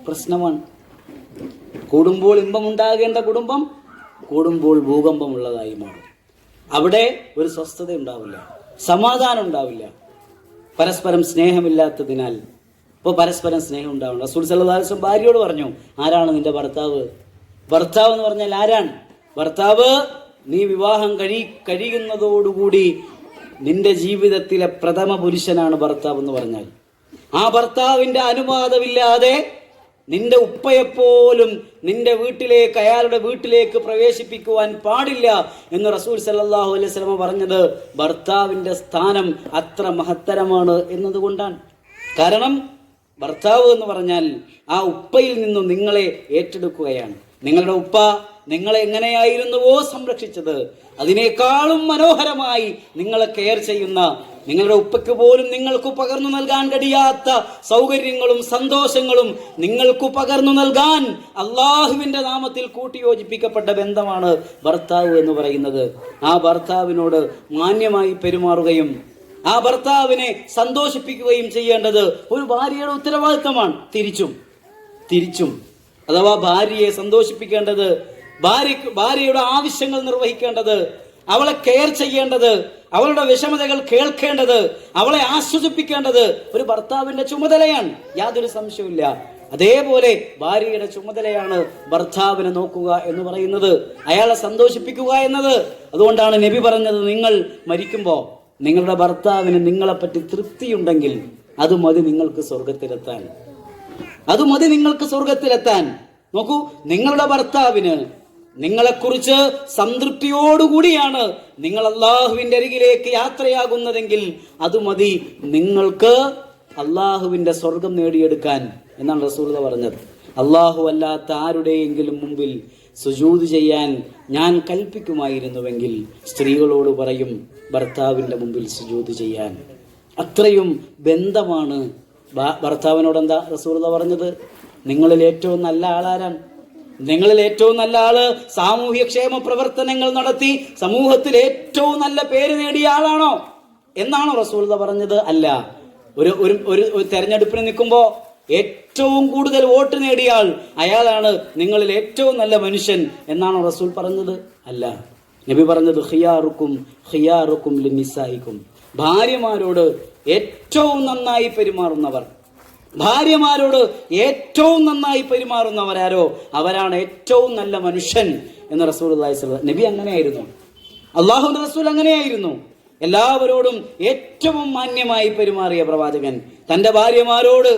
പ്രശ്നമാണ്. കൂടുമ്പോൾ ഇമ്പമുണ്ടാകേണ്ട കുടുംബം കൂടുമ്പോൾ ഭൂകമ്പമുള്ളതായി മാറും. അവിടെ ഒരു സ്വസ്ഥത ഉണ്ടാവില്ല, സമാധാനം ഉണ്ടാവില്ല. പരസ്പരം സ്നേഹമില്ലാത്തതിനാൽ ഇപ്പോൾ പരസ്പരം സ്നേഹം ഉണ്ടാവണം. റസൂൽ സല്ലല്ലാഹു അലൈഹി വസല്ലം ഭാര്യയോട് പറഞ്ഞു, ആരാണ് നിന്റെ ഭർത്താവ്? ഭർത്താവ് എന്ന് പറഞ്ഞാൽ ആരാണ്? ഭർത്താവ് നീ വിവാഹം കഴിയുന്നതോടുകൂടി നിന്റെ ജീവിതത്തിലെ പ്രഥമ പുരുഷനാണ് ഭർത്താവ് എന്ന് പറഞ്ഞാൽ. ആ ഭർത്താവിന്റെ അനുവാദമില്ലാതെ നിന്റെ ഉപ്പയെപ്പോലും നിന്റെ വീട്ടിലേക്ക്, അയാളുടെ വീട്ടിലേക്ക് പ്രവേശിപ്പിക്കുവാൻ പാടില്ല എന്ന് റസൂൽ സല്ലല്ലാഹു അലൈഹി വസല്ലം പറഞ്ഞത് ഭർത്താവിന്റെ സ്ഥാനം അത്ര മഹത്തരമാണ് എന്നതുകൊണ്ടാണ്. കാരണം ഭർത്താവ് എന്ന് പറഞ്ഞാൽ ആ ഉപ്പയിൽ നിന്നും നിങ്ങളെ ഏറ്റെടുക്കുകയാണ്. നിങ്ങളുടെ ഉപ്പ നിങ്ങളെ എങ്ങനെയായിരുന്നുവോ സംരക്ഷിച്ചത് അതിനേക്കാളും മനോഹരമായി നിങ്ങളെ കെയർ ചെയ്യുന്ന, നിങ്ങളുടെ ഉപ്പയ്ക്ക് പോലും നിങ്ങൾക്ക് പകർന്നു നൽകാൻ കഴിയാത്ത സൗകര്യങ്ങളും സന്തോഷങ്ങളും നിങ്ങൾക്ക് പകർന്നു നൽകാൻ അള്ളാഹുവിന്റെ നാമത്തിൽ കൂട്ടിയോജിപ്പിക്കപ്പെട്ട ബന്ധമാണ് ഭർത്താവ് എന്ന് പറയുന്നത്. ആ ഭർത്താവിനോട് മാന്യമായി പെരുമാറുകയും ആ ഭർത്താവിനെ സന്തോഷിപ്പിക്കുകയും ചെയ്യേണ്ടത് ഒരു ഭാര്യയുടെ ഉത്തരവാദിത്തമാണ്. തിരിച്ചും അഥവാ ഭാര്യയെ സന്തോഷിപ്പിക്കേണ്ടത്, ഭാര്യയുടെ ആവശ്യങ്ങൾ നിർവഹിക്കേണ്ടത്, അവളെ കെയർ ചെയ്യേണ്ടത്, അവളുടെ വിഷമതകൾ കേൾക്കേണ്ടത്, അവളെ ആശ്വസിപ്പിക്കേണ്ടത് ഒരു ഭർത്താവിന്റെ ചുമതലയാണ്, യാതൊരു സംശയവുമില്ല. അതേപോലെ ഭാര്യയുടെ ചുമതലയാണ് ഭർത്താവിനെ നോക്കുക എന്ന് പറയുന്നത്, അയാളെ സന്തോഷിപ്പിക്കുക എന്നത്. അതുകൊണ്ടാണ് നബി പറഞ്ഞത്, നിങ്ങൾ മരിക്കുമ്പോൾ നിങ്ങളുടെ ഭർത്താവിന് നിങ്ങളെപ്പറ്റി തൃപ്തിയുണ്ടെങ്കിൽ അത് മതി നിങ്ങൾക്ക് സ്വർഗത്തിലെത്താൻ. നോക്കൂ, നിങ്ങളുടെ ഭർത്താവിന് നിങ്ങളെക്കുറിച്ച് സംതൃപ്തിയോടുകൂടിയാണ് നിങ്ങൾ അള്ളാഹുവിന്റെ അരികിലേക്ക് യാത്രയാകുന്നതെങ്കിൽ അത് മതി നിങ്ങൾക്ക് അള്ളാഹുവിന്റെ സ്വർഗം നേടിയെടുക്കാൻ എന്നാണ് റസൂലുള്ളാഹി പറഞ്ഞത്. അള്ളാഹു അല്ലാത്ത ആരുടെയെങ്കിലും മുമ്പിൽ സുജൂദ് ചെയ്യാൻ ഞാൻ കൽപ്പിക്കുമായിരുന്നുവെങ്കിൽ സ്ത്രീകളോട് പറയും ഭർത്താവിന്റെ മുമ്പിൽ സുജൂദ് ചെയ്യാൻ. അത്രയും ബന്ധമാണ്. ഭർത്താവിനോട് എന്താ റസൂലുള്ളാഹി പറഞ്ഞത്? നിങ്ങളിൽ ഏറ്റവും നല്ല ആളാരാണ്? നിങ്ങളിൽ ഏറ്റവും നല്ല ആള് സാമൂഹ്യക്ഷേമ പ്രവർത്തനങ്ങൾ നടത്തി സമൂഹത്തിൽ ഏറ്റവും നല്ല പേര് നേടിയ ആളാണോ എന്നാണോ റസൂലുള്ളാഹി പറഞ്ഞത്? അല്ല. ഒരു തെരഞ്ഞെടുപ്പിന് നിൽക്കുമ്പോ ഏറ്റവും കൂടുതൽ വോട്ട് നേടിയ ആൾ അയാളാണ് നിങ്ങളിൽ ഏറ്റവും നല്ല മനുഷ്യൻ എന്നാണോ റസൂൽ പറഞ്ഞത്? അല്ല. നബി പറഞ്ഞത് ഖിയാറുക്കും ലിനിസായിക്കും, ഭാര്യമാരോട് ഏറ്റവും നന്നായി പെരുമാറുന്നവർ, ഭാര്യമാരോട് ഏറ്റവും നന്നായി പെരുമാറുന്നവരാരോ അവരാണ് ഏറ്റവും നല്ല മനുഷ്യൻ എന്ന് റസൂലുള്ളാഹി സ്വല്ലല്ലാഹു അലൈഹി വസല്ലം. നബി അങ്ങനെയായിരുന്നു, അല്ലാഹുവിന്റെ റസൂൽ അങ്ങനെയായിരുന്നു. എല്ലാവരോടും ഏറ്റവും മാന്യമായി പെരുമാറിയ പ്രവാചകൻ. തന്റെ ഭാര്യമാരോട്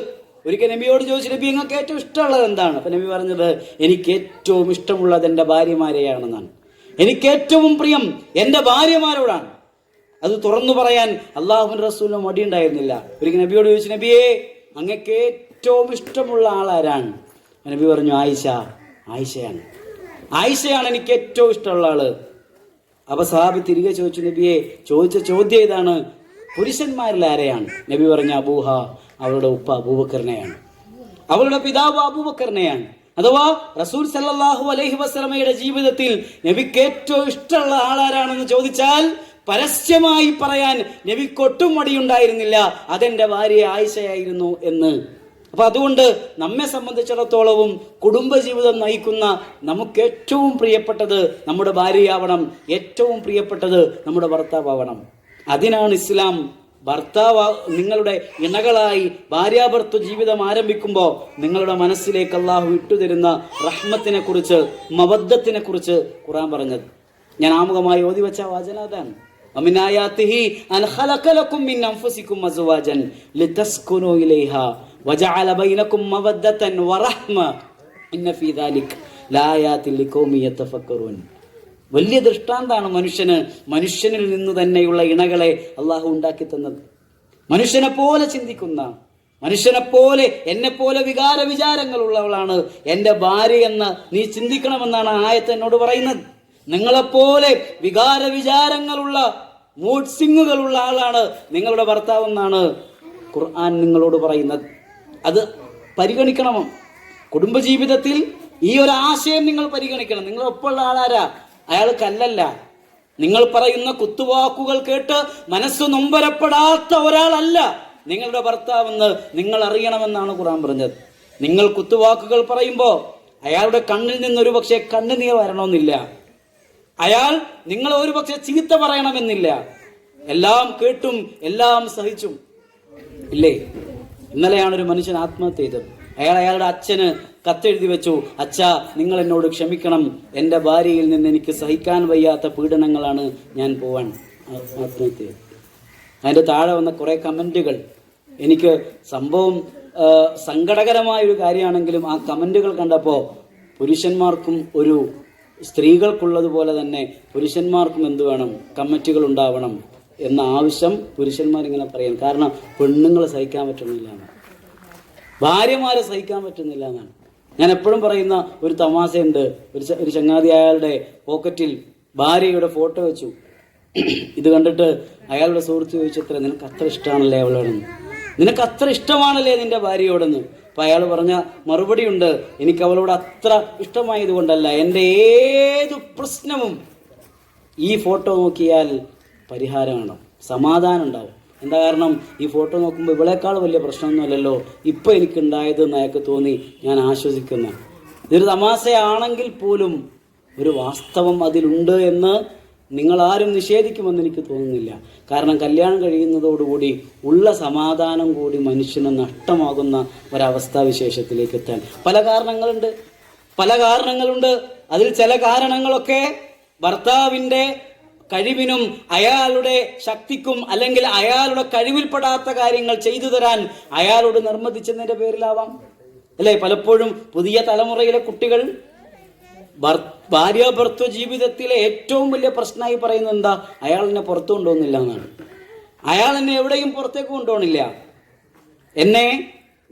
ഒരിക്കൽ നബിയോട് ചോദിച്ചു, നബി നിങ്ങൾക്ക് ഏറ്റവും ഇഷ്ടമുള്ളത് എന്താണ്? അപ്പൊ നബി പറഞ്ഞത്, എനിക്ക് ഏറ്റവും ഇഷ്ടമുള്ളത് എൻ്റെ ഭാര്യമാരെയാണെന്നാണ്. എനിക്ക് ഏറ്റവും പ്രിയം എൻ്റെ ഭാര്യമാരോടാണ്. അത് തുറന്നു പറയാൻ അള്ളാഹുവിൻ്റെ റസൂലിന് മടിയുണ്ടായിരുന്നില്ല. ഒരിക്കൽ നബിയോട് ചോദിച്ചു, നബിയെ അങ്ങക്ക് ഏറ്റവും ഇഷ്ടമുള്ള ആളാരാണ്? നബി പറഞ്ഞു, ആയിഷയാണ്. ആയിഷയാണ് എനിക്ക് ഏറ്റവും ഇഷ്ടമുള്ള ആള്. അപ്പൊ സഹാബി തിരികെ ചോദിച്ചു, നബിയെ ചോദിച്ച ചോദ്യം ഇതാണ്, പുരുഷന്മാരിൽ ആരെയാണ്? നബി പറഞ്ഞു, അബൂഹ, അവളുടെ ഉപ്പ അബൂബക്കറിനെയാണ്, അവളുടെ പിതാവ് അബൂബക്കറിനെയാണ്. അഥവാ റസൂൽ സല്ലല്ലാഹു അലൈഹി വസല്ലമയുടെ ജീവിതത്തിൽ നബിക്ക് ഏറ്റവും ഇഷ്ടമുള്ള ആളാരാണെന്ന് ചോദിച്ചാൽ പരസ്യമായി പറയാൻ നബിക്ക് ഒട്ടും മടിയുണ്ടായിരുന്നില്ല, അതെന്റെ ഭാര്യ ആയിഷയായിരുന്നു എന്ന്. അപ്പൊ അതുകൊണ്ട് നമ്മെ സംബന്ധിച്ചിടത്തോളവും കുടുംബജീവിതം നയിക്കുന്ന നമുക്ക് ഏറ്റവും പ്രിയപ്പെട്ടത് നമ്മുടെ ഭാര്യയാവണം, ഏറ്റവും പ്രിയപ്പെട്ടത് നമ്മുടെ ഭർത്താവണം. അതിനാണ് ഇസ്ലാം നിങ്ങളുടെ ഇണകളായി ഭാര്യാഭർത്തൃ ജീവിതം ആരംഭിക്കുമ്പോൾ നിങ്ങളുടെ മനസ്സിലേക്ക് അള്ളാഹു ഇട്ടുതരുന്ന റഹ്മത്തിനെ കുറിച്ച്, മവദ്ദത്തിനെ കുറിച്ച് ഖുർആൻ പറഞ്ഞത്. ഞാൻ ആമുഖമായി ഓതി വെച്ച വാചനം അതാണ്. ومن آياته أن خلق لكم من أنفسكم أزواجا لتسكنوا إليها وجعل بينكم مودة ورحمة إن في ذلك لآيات لقوم يتفكرون. വലിയ ദൃഷ്ടാന്താണ് മനുഷ്യനിൽ നിന്ന് തന്നെയുള്ള ഇണകളെ അള്ളാഹു ഉണ്ടാക്കി തന്നത്. മനുഷ്യനെ പോലെ ചിന്തിക്കുന്ന, മനുഷ്യനെ പോലെ എന്നെ പോലെ വികാര വിചാരങ്ങളുള്ളവളാണ് എൻ്റെ ഭാര്യ എന്ന് നീ ചിന്തിക്കണമെന്നാണ് ആയത്ത് എന്നോട് പറയുന്നത്. നിങ്ങളെപ്പോലെ വികാര വിചാരങ്ങളുള്ള, മൂഡ് സ്വിങ്ങുകളുള്ള ആളാണ് നിങ്ങളുടെ ഭർത്താവ് എന്നാണ് ഖുർആൻ നിങ്ങളോട് പറയുന്നത്. അത് പരിഗണിക്കണം. കുടുംബജീവിതത്തിൽ ഈ ഒരു ആശയം നിങ്ങൾ പരിഗണിക്കണം. നിങ്ങളൊപ്പമുള്ള ആളാരാ? അയാൾ കല്ലല്ല. നിങ്ങൾ പറയുന്ന കുത്തുവാക്കുകൾ കേട്ട് മനസ്സ് നൊമ്പരപ്പെടാത്ത ഒരാളല്ല നിങ്ങളുടെ ഭർത്താവെന്ന് നിങ്ങൾ അറിയണമെന്നാണ് ഖുർആൻ പറഞ്ഞത്. നിങ്ങൾ കുത്തുവാക്കുകൾ പറയുമ്പോൾ അയാളുടെ കണ്ണിൽ നിന്നൊരു പക്ഷേ കണ്ണുനീർ വരണമെന്നില്ല. അയാൾ നിങ്ങൾ ഒരു പക്ഷെ ചീത്ത പറയണമെന്നില്ല. എല്ലാം കേട്ടും എല്ലാം സഹിച്ചും. ഇല്ലേ, ഇന്നലെയാണ് ഒരു മനുഷ്യൻ ആത്മഹത്യ ചെയ്തത്. അയാളുടെ അച്ഛന് കത്തെഴുതി വെച്ചു, അച്ഛാ നിങ്ങൾ എന്നോട് ക്ഷമിക്കണം, എൻ്റെ ഭാര്യയിൽ നിന്ന് എനിക്ക് സഹിക്കാൻ വയ്യാത്ത പീഡനങ്ങളാണ്, ഞാൻ പോവാൻ. ആത്മഹത്യ. അതിൻ്റെ താഴെ വന്ന കുറേ കമൻറ്റുകൾ, എനിക്ക് സംഭവം സങ്കടകരമായൊരു കാര്യമാണെങ്കിലും ആ കമൻറ്റുകൾ കണ്ടപ്പോൾ പുരുഷന്മാർക്കും ഒരു സ്ത്രീകൾക്കുള്ളതുപോലെ തന്നെ പുരുഷന്മാർക്കും എന്ത് വേണം, കമ്മിറ്റികൾ ഉണ്ടാവണം എന്ന ആവശ്യം പുരുഷന്മാരിങ്ങനെ പറയാൻ. കാരണം പെണ്ണുങ്ങൾ സഹിക്കാൻ പറ്റുന്നില്ല എന്നാണ്, ഭാര്യമാരെ സഹിക്കാൻ പറ്റുന്നില്ല എന്നാണ്. ഞാൻ എപ്പോഴും പറയുന്ന ഒരു തമാശയുണ്ട്. ഒരു ചങ്ങാതി അയാളുടെ പോക്കറ്റിൽ ഭാര്യയുടെ ഫോട്ടോ വെച്ചു. ഇത് കണ്ടിട്ട് അയാളുടെ സുഹൃത്ത് ചോദിച്ചത്ര, നിനക്ക് അത്ര ഇഷ്ടമാണല്ലേ അവളോടെന്ന്, നിനക്ക് അത്ര ഇഷ്ടമാണല്ലേ നിന്റെ ഭാര്യയോടെന്ന്. അപ്പം അയാൾ പറഞ്ഞ മറുപടി ഉണ്ട്, എനിക്ക് അവളോട് അത്ര ഇഷ്ടമായത് കൊണ്ടല്ല, എൻ്റെ ഏതു പ്രശ്നവും ഈ ഫോട്ടോ നോക്കിയാൽ പരിഹാരമാണ്, സമാധാനം ഉണ്ടാവും. എന്താ കാരണം, ഈ ഫോട്ടോ നോക്കുമ്പോൾ ഇവളേക്കാൾ വലിയ പ്രശ്നമൊന്നുമല്ലല്ലോ ഇപ്പം എനിക്കുണ്ടായത് എന്ന് അയാൾക്ക് തോന്നി. ഞാൻ ആശ്വസിക്കുന്ന ഇതൊരു തമാശയാണെങ്കിൽ പോലും ഒരു വാസ്തവം അതിലുണ്ട് എന്ന് നിങ്ങളാരും നിഷേധിക്കുമെന്ന് എനിക്ക് തോന്നുന്നില്ല. കാരണം കല്യാണം കഴിയുന്നതോടുകൂടി ഉള്ള സമാധാനം കൂടി മനുഷ്യന് നഷ്ടമാകുന്ന ഒരവസ്ഥാവിശേഷത്തിലേക്ക് എത്താൻ പല കാരണങ്ങളുണ്ട്. അതിൽ ചില കാരണങ്ങളൊക്കെ ഭർത്താവിൻ്റെ കഴിവിനും അയാളുടെ ശക്തിക്കും അല്ലെങ്കിൽ അയാളുടെ കഴിവിൽപ്പെടാത്ത കാര്യങ്ങൾ ചെയ്തു തരാൻ അയാളോട് നിർബന്ധിച്ചതിൻ്റെ പേരിലാവാം. അല്ലേ, പലപ്പോഴും പുതിയ തലമുറയിലെ കുട്ടികൾ ഭാര്യാഭർത്തൃ ജീവിതത്തിലെ ഏറ്റവും വലിയ പ്രശ്നമായി പറയുന്നത് എന്താ, അയാൾ എന്നെ പുറത്തു കൊണ്ടുപോകുന്നില്ല എന്നാണ്. അയാൾ എന്നെ എവിടെയും പുറത്തേക്ക് കൊണ്ടുപോകണില്ല, എന്നെ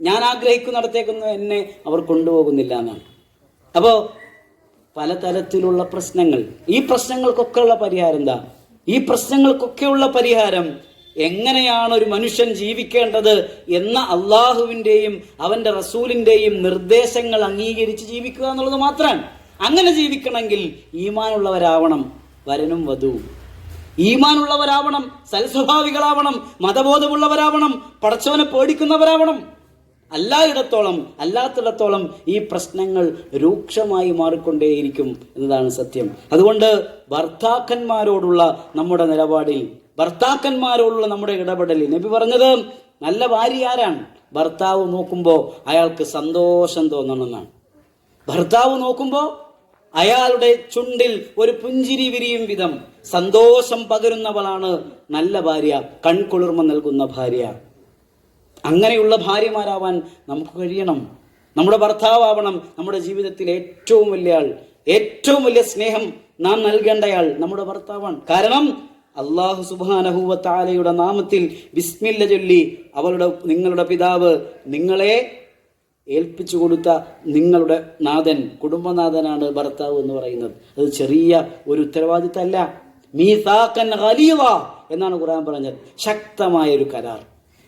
ഞാൻ ആഗ്രഹിക്കുന്നിടത്തേക്കൊന്നും എന്നെ അവർ കൊണ്ടുപോകുന്നില്ല എന്നാണ്. അപ്പോൾ പലതരത്തിലുള്ള പ്രശ്നങ്ങൾ. ഈ പ്രശ്നങ്ങൾക്കൊക്കെയുള്ള പരിഹാരം എന്താ? ഈ പ്രശ്നങ്ങൾക്കൊക്കെയുള്ള പരിഹാരം എങ്ങനെയാണ് ഒരു മനുഷ്യൻ ജീവിക്കേണ്ടത് എന്ന അള്ളാഹുവിൻ്റെയും അവൻ്റെ റസൂലിൻ്റെയും നിർദ്ദേശങ്ങൾ അംഗീകരിച്ച് ജീവിക്കുക എന്നുള്ളത് മാത്രമാണ്. അങ്ങനെ ജീവിക്കണമെങ്കിൽ ഈമാനുള്ളവരാവണം വരനും വധുവും. ഈമാനുള്ളവരാവണം, സൽസ്വഭാവികളാവണം, മതബോധമുള്ളവരാവണം, പടച്ചവനെ പേടിക്കുന്നവരാവണം. അല്ലാത്തിടത്തോളം ഈ പ്രശ്നങ്ങൾ രൂക്ഷമായി മാറിക്കൊണ്ടേയിരിക്കും എന്നതാണ് സത്യം. അതുകൊണ്ട് ഭർത്താക്കന്മാരോടുള്ള നമ്മുടെ നിലപാടിൽ, ഭർത്താക്കന്മാരോടുള്ള നമ്മുടെ ഇടപെടലിൽ നബി പറഞ്ഞത്, നല്ല ഭാര്യ ആരാണ്? ഭർത്താവ് നോക്കുമ്പോൾ അയാൾക്ക് സന്തോഷം തോന്നണമെന്നാണ്. ഭർത്താവ് നോക്കുമ്പോൾ അയാളുടെ ചുണ്ടിൽ ഒരു പുഞ്ചിരി വിരിയും വിധം സന്തോഷം പകരുന്നവളാണ് നല്ല ഭാര്യ, കൺകുളിർമ നൽകുന്ന ഭാര്യ. അങ്ങനെയുള്ള ഭാര്യമാരാവാൻ നമുക്ക് കഴിയണം. നമ്മുടെ ഭർത്താവണം നമ്മുടെ ജീവിതത്തിൽ ഏറ്റവും വലിയ ആൾ, ഏറ്റവും വലിയ സ്നേഹം നാം നൽകേണ്ടയാൾ നമ്മുടെ ഭർത്താവാണ്. കാരണം അല്ലാഹു സുബ്ഹാനഹു വ തആലയുടെ നാമത്തിൽ ബിസ്മില്ല ചൊല്ലി നിങ്ങളുടെ പിതാവ് നിങ്ങളെ ഏൽപ്പിച്ചു കൊടുത്ത നിങ്ങളുടെ നാഥൻ, കുടുംബനാഥനാണ് ഭർത്താവ് എന്ന് പറയുന്നത്. അത് ചെറിയ ഒരു ഉത്തരവാദിത്തമല്ല. മീസാഖൻ ഖലീദ എന്നാണ് ഖുർആൻ പറഞ്ഞത്, ശക്തമായ ഒരു കരാർ.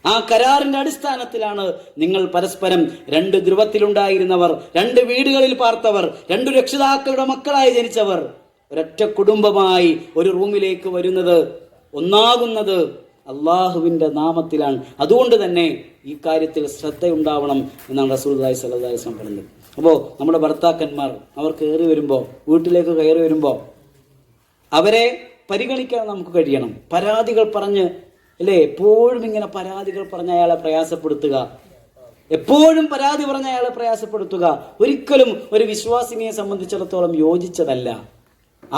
ആ കരാറിന്റെ അടിസ്ഥാനത്തിലാണ് നിങ്ങൾ പരസ്പരം രണ്ട് ധ്രുവത്തിലുണ്ടായിരുന്നവർ, രണ്ട് വീടുകളിൽ പാർത്തവർ, രണ്ടു രക്ഷിതാക്കളുടെ മക്കളായി ജനിച്ചവർ ഒരൊറ്റ കുടുംബമായി ഒരു റൂമിലേക്ക് വരുന്നത്, ഒന്നാകുന്നത് അള്ളാഹുവിന്റെ നാമത്തിലാണ്. അതുകൊണ്ട് തന്നെ ഈ കാര്യത്തിൽ ശ്രദ്ധയുണ്ടാവണം എന്നാണ് റസൂലുള്ളാഹി സ്വല്ലല്ലാഹു അലൈഹി വസല്ലം പറഞ്ഞത്. അപ്പോൾ നമ്മുടെ ഭർത്താക്കന്മാർ അവർ വീട്ടിലേക്ക് കയറി വരുമ്പോൾ അവരെ പരിഗണിക്കാൻ നമുക്ക് കഴിയണം. പരാതികൾ പറഞ്ഞ് അല്ലേ, എപ്പോഴും ഇങ്ങനെ പരാതികൾ പറഞ്ഞ അയാളെ പ്രയാസപ്പെടുത്തുക, എപ്പോഴും പരാതി പറഞ്ഞ അയാളെ പ്രയാസപ്പെടുത്തുക ഒരിക്കലും ഒരു വിശ്വാസിനിയെ സംബന്ധിച്ചിടത്തോളം യോജിച്ചതല്ല.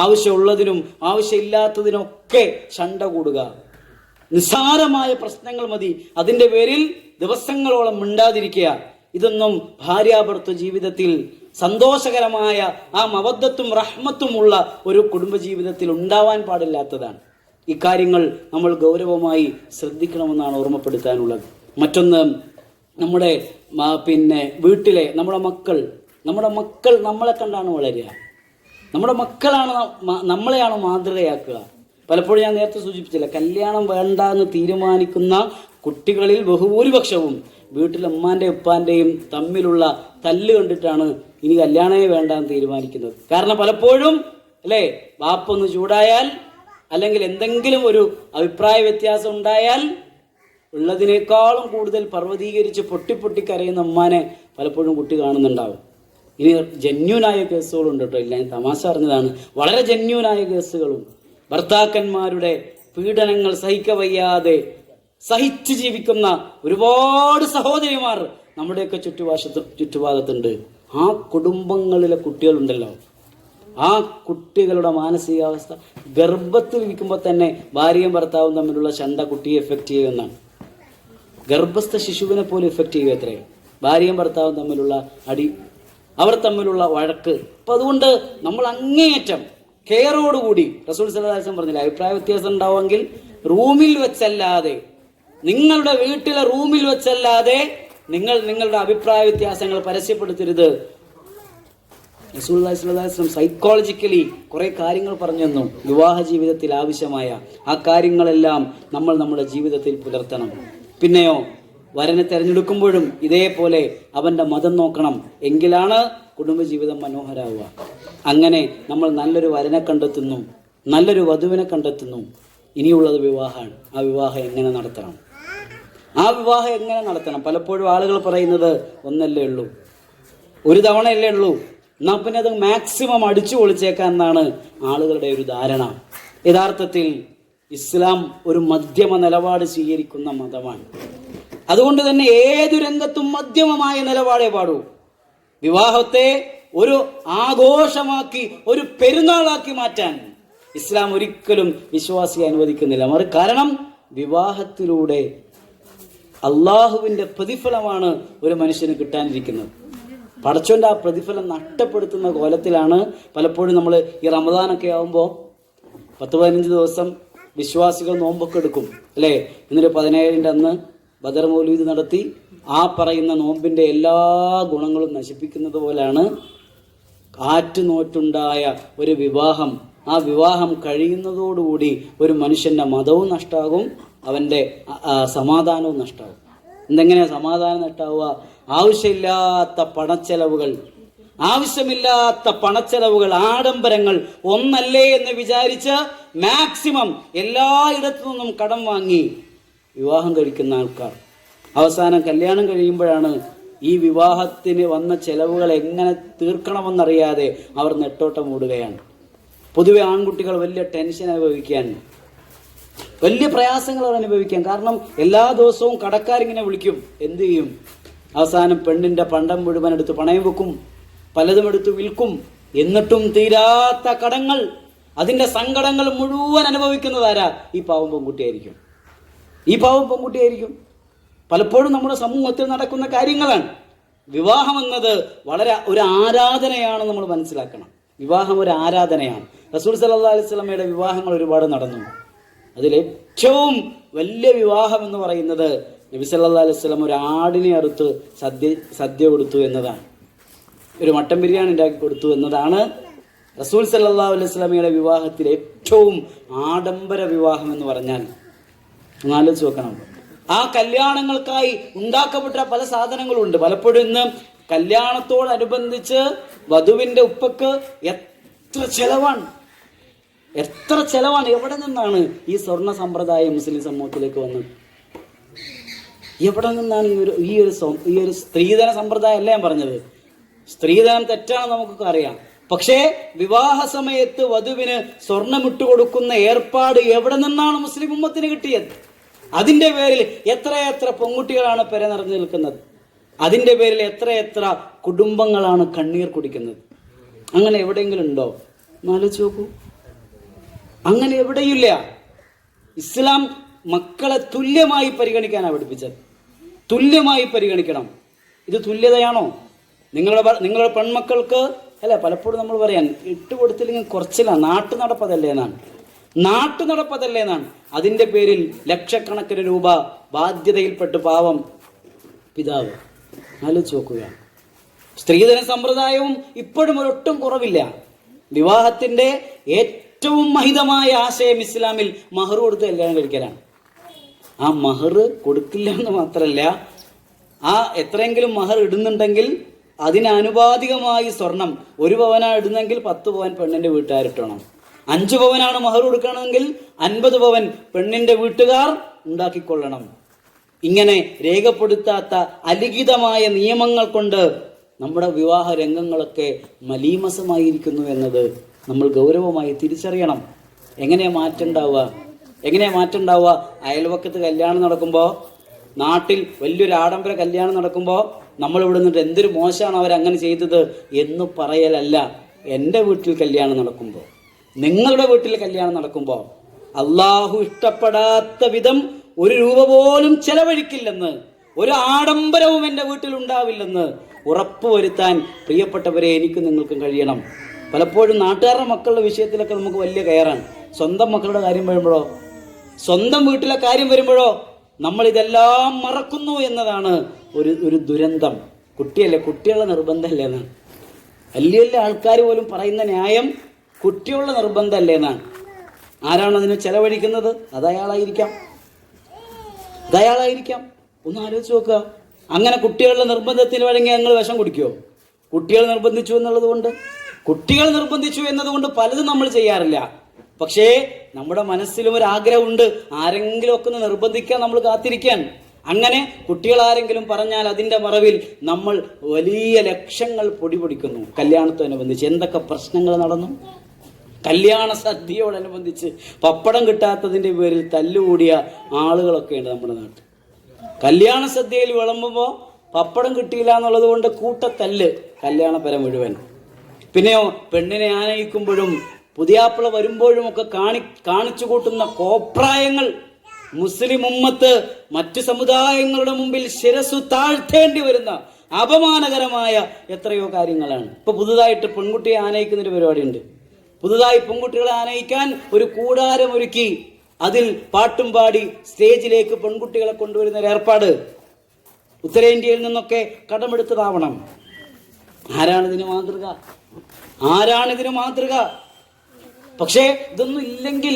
ആവശ്യമുള്ളതിനും ആവശ്യമില്ലാത്തതിനൊക്കെ ശണ്ട കൂടുക, നിസ്സാരമായ പ്രശ്നങ്ങൾ മതി, അതിൻ്റെ പേരിൽ ദിവസങ്ങളോളം മിണ്ടാതിരിക്കുക, ഇതൊന്നും ഭാര്യാഭർത്തൃ ജീവിതത്തിൽ സന്തോഷകരമായ ആ മവദ്ദത്തും റഹ്മത്തുമുള്ള ഒരു കുടുംബജീവിതത്തിൽ ഉണ്ടാവാൻ പാടില്ലാത്തതാണ്. ഇക്കാര്യങ്ങൾ നമ്മൾ ഗൗരവമായി ശ്രദ്ധിക്കണമെന്നാണ് ഓർമ്മപ്പെടുത്താനുള്ളത്. മറ്റൊന്ന്, നമ്മുടെ വീട്ടിലെ നമ്മുടെ മക്കൾ നമ്മളെ കണ്ടാണ് വളരുക. നമ്മുടെ മക്കളാണ് നമ്മളെയാണ് മാതൃകയാക്കുക. പലപ്പോഴും ഞാൻ നേരത്തെ സൂചിപ്പിച്ചില്ല, കല്യാണം വേണ്ട എന്ന് തീരുമാനിക്കുന്ന കുട്ടികളിൽ ബഹുഭൂരിപക്ഷവും വീട്ടിൽ ഉമ്മാൻ്റെയും ഉപ്പാൻ്റെയും തമ്മിലുള്ള തല്ല് കണ്ടിട്ടാണ് ഇനി കല്യാണമേ വേണ്ട എന്ന് തീരുമാനിക്കുന്നത്. കാരണം പലപ്പോഴും അല്ലേ, വാപ്പൊന്ന് ചൂടായാൽ അല്ലെങ്കിൽ എന്തെങ്കിലും ഒരു അഭിപ്രായ വ്യത്യാസം ഉണ്ടായാൽ ഉള്ളതിനേക്കാളും കൂടുതൽ പർവ്വതീകരിച്ച് പൊട്ടി കരയുന്ന ഉമ്മാനെ പലപ്പോഴും കുട്ടി കാണുന്നുണ്ടാവും. ഇനി ജെന്യൂനായ കേസുകളുണ്ട് കേട്ടോ, ഇല്ല ഞാൻ തമാശ അറിഞ്ഞതാണ്. വളരെ ജെന്യൂനായ കേസുകളും ഭർത്താക്കന്മാരുടെ പീഡനങ്ങൾ സഹിക്കവയ്യാതെ സഹിച്ച് ജീവിക്കുന്ന ഒരുപാട് സഹോദരിമാർ നമ്മുടെയൊക്കെ ചുറ്റുഭാഗത്തുണ്ട്. ആ കുടുംബങ്ങളിലെ കുട്ടികളുണ്ടല്ലോ, ആ കുട്ടികളുടെ മാനസികാവസ്ഥ ഗർഭത്തിൽ ഇരിക്കുമ്പോൾ തന്നെ ഭാര്യയും ഭർത്താവും തമ്മിലുള്ള ശണ്ട കുട്ടിയെ എഫക്റ്റ് ചെയ്യുമെന്നാണ്. ഗർഭസ്ഥ ശിശുവിനെ പോലും എഫക്റ്റ് ചെയ്യുക അത്രേ ഭാര്യയും ഭർത്താവും തമ്മിലുള്ള അടി, അവർ തമ്മിലുള്ള വഴക്ക്. അപ്പം അതുകൊണ്ട് നമ്മൾ അങ്ങേയറ്റം കെയറോടുകൂടി, റസൂൽ സല്ലല്ലാഹു അലൈഹി വസല്ലം പറഞ്ഞില്ല, അഭിപ്രായ വ്യത്യാസം ഉണ്ടാവുമെങ്കിൽ റൂമിൽ വെച്ചല്ലാതെ, നിങ്ങളുടെ വീട്ടിലെ റൂമിൽ വെച്ചല്ലാതെ നിങ്ങൾ നിങ്ങളുടെ അഭിപ്രായ വ്യത്യാസങ്ങൾ പരസ്യപ്പെടുത്തരുത്. റസൂലുള്ളാഹി സ്വല്ലല്ലാഹു അലൈഹി വസല്ലം സൈക്കോളജിക്കലി കുറെ കാര്യങ്ങൾ പറഞ്ഞു തന്നു. വിവാഹ ജീവിതത്തിൽ ആവശ്യമായ ആ കാര്യങ്ങളെല്ലാം നമ്മൾ നമ്മുടെ ജീവിതത്തിൽ പുലർത്തണം. പിന്നെയോ, വരനെ തിരഞ്ഞെടുക്കുമ്പോഴും ഇതേപോലെ അവന്റെ മതം നോക്കണം, എങ്കിലാണ് കുടുംബജീവിതം മനോഹരമാവുക. അങ്ങനെ നമ്മൾ നല്ലൊരു വരനെ കണ്ടെത്തുന്നു, നല്ലൊരു വധുവിനെ കണ്ടെത്തുന്നു. ഇനിയുള്ളത് വിവാഹമാണ്. ആ വിവാഹം എങ്ങനെ നടത്തണം? പലപ്പോഴും ആളുകൾ പറയുന്നത് ഒന്നല്ലേ ഉള്ളൂ, ഒരു തവണയല്ലേ ഉള്ളൂ, എന്നാൽ പിന്നെ അത് മാക്സിമം അടിച്ചു പൊളിച്ചേക്കാൻ എന്നാണ് ആളുകളുടെ ഒരു ധാരണ. യഥാർത്ഥത്തിൽ ഇസ്ലാം ഒരു മധ്യമ നിലപാട് സ്വീകരിക്കുന്ന മതമാണ്. അതുകൊണ്ട് തന്നെ ഏതു രംഗത്തും മധ്യമമായ നിലപാടേ പാടൂ. വിവാഹത്തെ ഒരു ആഘോഷമാക്കി, ഒരു പെരുന്നാളാക്കി മാറ്റാൻ ഇസ്ലാം ഒരിക്കലും വിശ്വാസിയെ അനുവദിക്കുന്നില്ല. കാരണം വിവാഹത്തിലൂടെ അള്ളാഹുവിൻ്റെ പ്രതിഫലമാണ് ഒരു മനുഷ്യന് കിട്ടാനിരിക്കുന്നത്. പടച്ചോൻ്റെ ആ പ്രതിഫലം നഷ്ടപ്പെടുത്തുന്ന കോലത്തിലാണ് പലപ്പോഴും നമ്മൾ ഈ റമദാനൊക്കെ ആകുമ്പോൾ 10-15 ദിവസം വിശ്വാസികൾ നോമ്പൊക്കെ എടുക്കും അല്ലേ. എന്നിട്ട് 17-ൻ്റെ അന്ന് ബദർ മൗലൂദ് നടത്തി ആ പറയുന്ന നോമ്പിൻ്റെ എല്ലാ ഗുണങ്ങളും നശിപ്പിക്കുന്നത് പോലെയാണ് ആറ്റുനോറ്റുണ്ടായ ഒരു വിവാഹം. ആ വിവാഹം കഴിയുന്നതോടുകൂടി ഒരു മനുഷ്യൻ്റെ മതവും നഷ്ടമാകും, അവൻ്റെ സമാധാനവും നഷ്ടമാകും. എന്തെങ്ങനെയാ സമാധാനം നഷ്ടാവുക? ആവശ്യമില്ലാത്ത പണച്ചെലവുകൾ, ആഡംബരങ്ങൾ ഒന്നല്ലേ എന്ന് വിചാരിച്ച് മാക്സിമം എല്ലായിടത്തു നിന്നും കടം വാങ്ങി വിവാഹം കഴിക്കുന്ന ആൾക്കാർ അവസാനം കല്യാണം കഴിയുമ്പോഴാണ് ഈ വിവാഹത്തിന് വന്ന ചെലവുകൾ എങ്ങനെ തീർക്കണമെന്നറിയാതെ അവർ നെട്ടോട്ടം ഓടുകയാണ്. പൊതുവെ ആൺകുട്ടികൾ വലിയ ടെൻഷൻ അനുഭവിക്കാൻ, വലിയ പ്രയാസങ്ങൾ അനുഭവിക്കാൻ. കാരണം എല്ലാ ദിവസവും കടക്കാരിങ്ങനെ വിളിക്കും, എന്ത് ചെയ്യും? അവസാനം പെണ്ണിന്റെ പണ്ടം മുഴുവൻ എടുത്ത് പണയം വെക്കും, പലതും എടുത്ത് വിൽക്കും. എന്നിട്ടും തീരാത്ത കടങ്ങൾ, അതിന്റെ സങ്കടങ്ങൾ മുഴുവൻ അനുഭവിക്കുന്നതാരാ? ഈ പാവം പെൺകുട്ടിയായിരിക്കും. പലപ്പോഴും നമ്മുടെ സമൂഹത്തിൽ നടക്കുന്ന കാര്യങ്ങളാണ്. വിവാഹം എന്നത് വളരെ ഒരു ആരാധനയാണ്, നമ്മൾ മനസ്സിലാക്കണം. വിവാഹം ഒരു ആരാധനയാണ്. റസൂൽ സല്ലല്ലാഹു അലൈഹി വസല്ലമയുടെ വിവാഹങ്ങൾ ഒരുപാട് നടന്നു. അതിലേറ്റവും വലിയ വിവാഹം എന്ന് പറയുന്നത് നബി സല്ലല്ലാഹു അലൈഹി വസല്ലം ഒരു ആടിനെ അറുത്ത് സദ്യ കൊടുത്തു എന്നതാണ്. ഒരു മട്ടൻ ബിരിയാണി ഉണ്ടാക്കി കൊടുത്തു എന്നതാണ് റസൂൽ സല്ലല്ലാഹു അലൈഹി വസല്ലമയുടെ വിവാഹത്തിൽ ഏറ്റവും ആഡംബര വിവാഹം എന്ന് പറഞ്ഞാൽ. ആലോചിച്ച് നോക്കണം. ആ കല്യാണങ്ങൾക്കായി ഉണ്ടാക്കപ്പെട്ട പല സാധനങ്ങളുണ്ട്. പലപ്പോഴും ഇന്ന് കല്യാണത്തോടനുബന്ധിച്ച് വധുവിന്റെ ഉപ്പക്ക് എത്ര ചെലവാണ്. എവിടെ നിന്നാണ് ഈ സ്വർണ്ണ സമ്പ്രദായം മുസ്ലിം സമൂഹത്തിലേക്ക് വന്നത്? എവിടെ നിന്നാണ് ഈ ഒരു സ്ത്രീധന സമ്പ്രദായം അല്ല ഞാൻ പറഞ്ഞത്. സ്ത്രീധനം തെറ്റാണെന്ന് നമുക്കൊക്കെ അറിയാം. പക്ഷേ വിവാഹ സമയത്ത് വധുവിന് സ്വർണ്ണമിട്ട് കൊടുക്കുന്ന ഏർപ്പാട് എവിടെ നിന്നാണ് മുസ്ലിം ഉമ്മത്തിന് കിട്ടിയത്? അതിന്റെ പേരിൽ എത്രയെത്ര പെൺകുട്ടികളാണ് പെര നിറഞ്ഞു നിൽക്കുന്നത്. അതിന്റെ പേരിൽ എത്രയെത്ര കുടുംബങ്ങളാണ് കണ്ണീർ കുടിക്കുന്നത്. അങ്ങനെ എവിടെയെങ്കിലും ഉണ്ടോ? ആലോചിച്ച് നോക്കൂ. അങ്ങനെ എവിടെയില്ല. ഇസ്ലാം മക്കളെ തുല്യമായി പരിഗണിക്കാനാണ് പഠിപ്പിച്ചത്. തുല്യമായി പരിഗണിക്കണം. ഇത് തുല്യതയാണോ? നിങ്ങളുടെ പെൺമക്കൾക്ക് അല്ല, പലപ്പോഴും നമ്മൾ പറയാൻ ഇട്ട് കൊടുത്തില്ലെങ്കിൽ കുറച്ചില്ല, നാട്ടു നടപ്പതല്ലേ എന്നാണ്. അതിന്റെ പേരിൽ ലക്ഷക്കണക്കിന് രൂപ ബാധ്യതയിൽപ്പെട്ട് പാവം പിതാവ്. ആലോചിച്ച് നോക്കുക. സ്ത്രീധന സമ്പ്രദായവും ഇപ്പോഴും ഒരൊട്ടും കുറവില്ല. വിവാഹത്തിന്റെ ഏറ്റവും മഹിതമായ ആശയം ഇസ്ലാമിൽ മഹർ കൊടുത്ത് കല്യാണം കഴിക്കലാണ്. ആ മഹർ കൊടുക്കില്ല എന്ന് മാത്രമല്ല, ആ എത്രയെങ്കിലും മഹർ ഇടുന്നുണ്ടെങ്കിൽ അതിനനുപാതികമായി സ്വർണം. 1 പവനാ ഇടുന്നെങ്കിൽ 10 പവൻ പെണ്ണിന്റെ വീട്ടുകാരിട്ടണം. 5 പവനാണ് മഹർ കൊടുക്കണമെങ്കിൽ 50 പവൻ പെണ്ണിന്റെ വീട്ടുകാർ ഉണ്ടാക്കിക്കൊള്ളണം. ഇങ്ങനെ രേഖപ്പെടുത്താത്ത അലിഖിതമായ നിയമങ്ങൾ കൊണ്ട് നമ്മുടെ വിവാഹ രംഗങ്ങളൊക്കെ മലീമസമായിരിക്കുന്നു എന്നത് നമ്മൾ ഗൗരവമായി തിരിച്ചറിയണം. എങ്ങനെയാ മാറ്റം ഉണ്ടാവുക? അയൽവക്കത്ത് കല്യാണം നടക്കുമ്പോൾ, നാട്ടിൽ വലിയൊരു ആഡംബര കല്യാണം നടക്കുമ്പോൾ നമ്മൾ ഇവിടെ നിന്നിട്ട് എന്തൊരു മോശമാണ് അവരങ്ങനെ ചെയ്തത് എന്ന് പറയലല്ല. എൻ്റെ വീട്ടിൽ കല്യാണം നടക്കുമ്പോൾ, നിങ്ങളുടെ വീട്ടിൽ കല്യാണം നടക്കുമ്പോൾ അള്ളാഹു ഇഷ്ടപ്പെടാത്ത വിധം 1 രൂപ പോലും ചെലവഴിക്കില്ലെന്ന്, ഒരു ആഡംബരവും എൻ്റെ വീട്ടിൽ ഉണ്ടാവില്ലെന്ന് ഉറപ്പുവരുത്താൻ പ്രിയപ്പെട്ടവരെ എനിക്കും നിങ്ങൾക്കും കഴിയണം. പലപ്പോഴും നാട്ടുകാരുടെ മക്കളുടെ വിഷയത്തിലൊക്കെ നമുക്ക് വലിയ കയറാണ്. സ്വന്തം മക്കളുടെ കാര്യം വരുമ്പോഴോ, സ്വന്തം വീട്ടിലെ കാര്യം വരുമ്പോഴോ നമ്മൾ ഇതെല്ലാം മറക്കുന്നു എന്നതാണ് ഒരു ദുരന്തം. കുട്ടികളുടെ നിർബന്ധമല്ലേ എന്നാണ് വലിയ ആൾക്കാർ പോലും പറയുന്ന ന്യായം. കുട്ടികളുടെ നിർബന്ധമല്ലേ എന്നാണ്. ആരാണ് അതിന് ചെലവഴിക്കുന്നത്? അതയാളായിരിക്കാം. ഒന്ന് ആലോചിച്ച് നോക്കുക. അങ്ങനെ കുട്ടികളുടെ നിർബന്ധത്തിന് വഴങ്ങി ഞങ്ങൾ വിഷം കുടിക്കുമോ? കുട്ടികൾ നിർബന്ധിച്ചു എന്നതുകൊണ്ട് പലതും നമ്മൾ ചെയ്യാറില്ല. പക്ഷേ നമ്മുടെ മനസ്സിലും ഒരു ആഗ്രഹമുണ്ട്, ആരെങ്കിലും ഒക്കെ ഒന്ന് നിർബന്ധിക്കാൻ നമ്മൾ കാത്തിരിക്കാൻ. അങ്ങനെ കുട്ടികൾ ആരെങ്കിലും പറഞ്ഞാൽ അതിന്റെ മറവിൽ നമ്മൾ വലിയ ലക്ഷങ്ങൾ പൊടിപൊടിക്കുന്നു. കല്യാണത്തോടനുബന്ധിച്ച് എന്തൊക്കെ പ്രശ്നങ്ങൾ നടന്നു. കല്യാണ സദ്യയോടനുബന്ധിച്ച് പപ്പടം കിട്ടാത്തതിന്റെ പേരിൽ തല്ലുകൂടിയ ആളുകളൊക്കെ ഉണ്ട് നമ്മുടെ നാട്ടിൽ. കല്യാണ സദ്യയിൽ വിളമ്പുമ്പോൾ പപ്പടം കിട്ടിയില്ല എന്നുള്ളത് കൊണ്ട് കൂട്ടത്തല്ല് കല്യാണപ്പര മുഴുവൻ. പിന്നെയോ പെണ്ണിനെ ആനയിക്കുമ്പോഴും പുതിയാപ്പിള വരുമ്പോഴും ഒക്കെ കാണിച്ചു കൂട്ടുന്ന കോപ്രായങ്ങൾ മുസ്ലിം ഉമ്മത്ത് മറ്റു സമുദായങ്ങളുടെ മുമ്പിൽ ശിരസ്സു താഴ്ത്തേണ്ടി വരുന്ന അപമാനകരമായ എത്രയോ കാര്യങ്ങളാണ്. ഇപ്പൊ പുതുതായിട്ട് പെൺകുട്ടിയെ ആനയിക്കുന്നൊരു പരിപാടിയുണ്ട്. പുതുതായി പെൺകുട്ടികളെ ആനയിക്കാൻ ഒരു കൂടാരം ഒരുക്കി അതിൽ പാട്ടും പാടി സ്റ്റേജിലേക്ക് പെൺകുട്ടികളെ കൊണ്ടുവരുന്ന ഒരു ഏർപ്പാട് ഉത്തരേന്ത്യയിൽ നിന്നൊക്കെ കടമെടുത്തതാവണം. ആരാണിതിന് മാതൃക? പക്ഷേ ഇതൊന്നും ഇല്ലെങ്കിൽ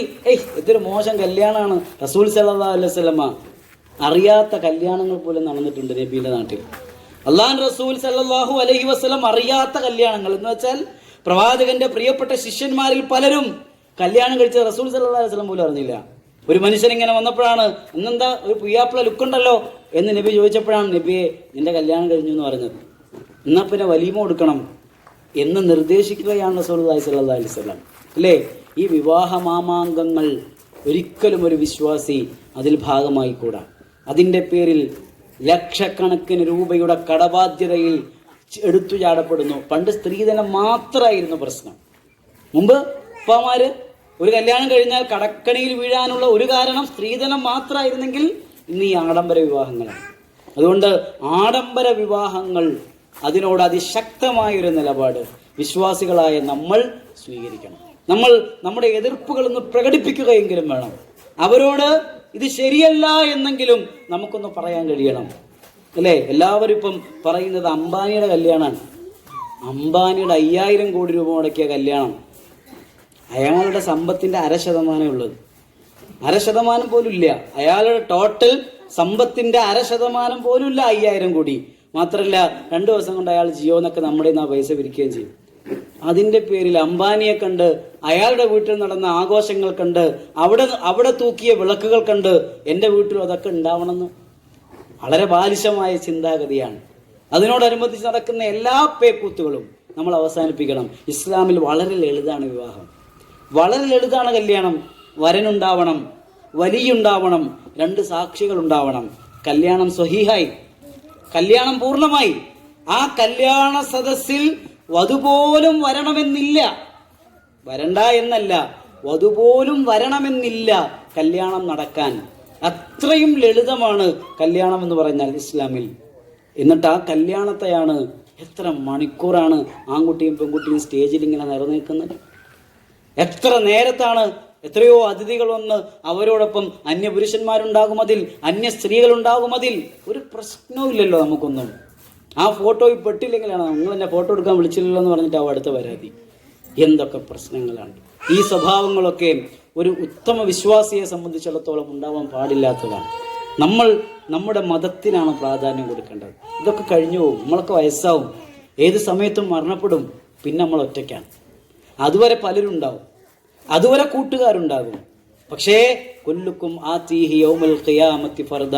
ഇതൊരു മോശം കല്യാണമാണ്. റസൂൽ സല്ലല്ലാഹു അലൈഹി വസല്ലമ അറിയാത്ത കല്യാണങ്ങൾ പോലും നടന്നിട്ടുണ്ട് നബിയുടെ നാട്ടിൽ. അള്ളാഹു റസൂൽ സല്ലല്ലാഹു അലൈഹി വസല്ലം അറിയാത്ത കല്യാണങ്ങൾ എന്ന് വെച്ചാൽ പ്രവാചകന്റെ പ്രിയപ്പെട്ട ശിഷ്യന്മാരിൽ പലരും കല്യാണം കഴിച്ച റസൂൽ സല്ലല്ലാഹു അലൈഹി വസല്ലം പോലും അറിഞ്ഞില്ല. ഒരു മനുഷ്യൻ ഇങ്ങനെ വന്നപ്പോഴാണ്, ഇന്നെന്താ ഒരു പുയ്യാപ്പിള ലുക്കുണ്ടല്ലോ എന്ന് നബി ചോദിച്ചപ്പോഴാണ് നബിയെ നിന്റെ കല്യാണം കഴിഞ്ഞു എന്ന് പറഞ്ഞത്. എന്നാ പിന്നെ വലീമ കൊടുക്കണം എന്ന് നിർദ്ദേശിക്കുകയാണ് റസൂലുള്ളാഹി സ്വല്ലല്ലാഹു അലൈഹി വസല്ലം. അല്ലേ? ഈ വിവാഹ മാമാങ്കങ്ങൾ ഒരിക്കലും ഒരു വിശ്വാസി അതിൽ ഭാഗമായി കൂടാ. അതിൻ്റെ പേരിൽ ലക്ഷക്കണക്കിന് രൂപയുടെ കടബാധ്യതയിൽ എടുത്തു ചാടപ്പെടുന്നു. പണ്ട് സ്ത്രീധനം മാത്രമായിരുന്നു പ്രശ്നം. മുമ്പ് ഉപ്പമാര് ഒരു കല്യാണം കഴിഞ്ഞാൽ കടക്കണിയിൽ വീഴാനുള്ള ഒരു കാരണം സ്ത്രീധനം മാത്രമായിരുന്നെങ്കിൽ ഇന്ന് ഈ ആഡംബര വിവാഹങ്ങളാണ്. അതുകൊണ്ട് ആഡംബര വിവാഹങ്ങൾ, അതിനോട് അതിശക്തമായൊരു നിലപാട് വിശ്വാസികളായ നമ്മൾ സ്വീകരിക്കണം. നമ്മൾ നമ്മുടെ എതിർപ്പുകളൊന്ന് പ്രകടിപ്പിക്കുകയെങ്കിലും വേണം. അവരോട് ഇത് ശരിയല്ല എന്നെങ്കിലും നമുക്കൊന്ന് പറയാൻ കഴിയണം, അല്ലേ? എല്ലാവരും ഇപ്പം പറയുന്നത് അംബാനിയുടെ കല്യാണമാണ്. അംബാനിയുടെ 5000 കോടി രൂപ മുടക്കിയ കല്യാണം. അയാളുടെ സമ്പത്തിന്റെ 0.5% ഉള്ളത്, 0.5% പോലും ഇല്ല. അയാളുടെ ടോട്ടൽ സമ്പത്തിന്റെ 0.5% പോലും ഇല്ല 5000 കോടി. മാത്രമല്ല 2 ദിവസം കൊണ്ട് അയാൾ ജിയോന്നൊക്കെ നമ്മുടെ നിന്ന് ആ പൈസ പിരിക്കുകയും ചെയ്യും. അതിന്റെ പേരിൽ അംബാനിയെ കണ്ട്, അയാളുടെ വീട്ടിൽ നടന്ന ആഘോഷങ്ങൾ കണ്ട്, അവിടെ തൂക്കിയ വിളക്കുകൾ കണ്ട് എൻ്റെ വീട്ടിലും അതൊക്കെ ഉണ്ടാവണമെന്ന് വളരെ ബാലിശമായ ചിന്താഗതിയാണ്. അതിനോടനുബന്ധിച്ച് നടക്കുന്ന എല്ലാ പേക്കൂത്തുകളും നമ്മൾ അവസാനിപ്പിക്കണം. ഇസ്ലാമിൽ വളരെ ലളിതാണ് വിവാഹം, വളരെ ലളിതാണ് കല്യാണം. വരനുണ്ടാവണം, വലിയുണ്ടാവണം, 2 സാക്ഷികൾ ഉണ്ടാവണം. കല്യാണം സ്വഹീഹായി, കല്യാണം പൂർണ്ണമായി. ആ കല്യാണ സദസ്സിൽ വധുപോലും വരണമെന്നില്ല, വരണ്ട എന്നല്ല, വധുപോലും വരണമെന്നില്ല കല്യാണം നടക്കാൻ. അത്രയും ലളിതമാണ് കല്യാണം എന്ന് പറഞ്ഞാൽ ഇസ്ലാമിൽ. എന്നിട്ട് ആ കല്യാണത്തെയാണ് എത്ര മണിക്കൂറാണ് ആൺകുട്ടിയും പെൺകുട്ടിയും സ്റ്റേജിൽ ഇങ്ങനെ നിറനിൽക്കുന്നത്. എത്ര നേരത്താണ് എത്രയോ അതിഥികൾ വന്ന് അവരോടൊപ്പം അന്യപുരുഷന്മാരുണ്ടാകും, അതിൽ അന്യ സ്ത്രീകളുണ്ടാകും. അതിൽ ഒരു പ്രശ്നവും ഇല്ലല്ലോ നമുക്കൊന്നും. ആ ഫോട്ടോയിൽ പെട്ടില്ലെങ്കിലാണ് നിങ്ങൾ എന്നെ ഫോട്ടോ എടുക്കാൻ വിളിച്ചില്ലല്ലോ എന്ന് പറഞ്ഞിട്ടാവും അടുത്ത പരാതി. എന്തൊക്കെ പ്രശ്നങ്ങളാണ്! ഈ സ്വഭാവങ്ങളൊക്കെ ഒരു ഉത്തമ വിശ്വാസിയെ സംബന്ധിച്ചിടത്തോളം ഉണ്ടാവാൻ പാടില്ലാത്തതാണ്. നമ്മൾ നമ്മുടെ മതത്തിനാണ് പ്രാധാന്യം കൊടുക്കേണ്ടത്. ഇതൊക്കെ കഴിഞ്ഞു പോകും, നമ്മളൊക്കെ വയസ്സാവും, ഏത് സമയത്തും മരണപ്പെടും. പിന്നെ നമ്മൾ ഒറ്റയ്ക്കാണ്. അതുവരെ പലരുണ്ടാവും, അതുവരെ കൂട്ടുകാരുണ്ടാകും. പക്ഷേ കുല്ലുക്കും ആതീഹി യൗമൽ ഖിയാമത്തി ഫർദ,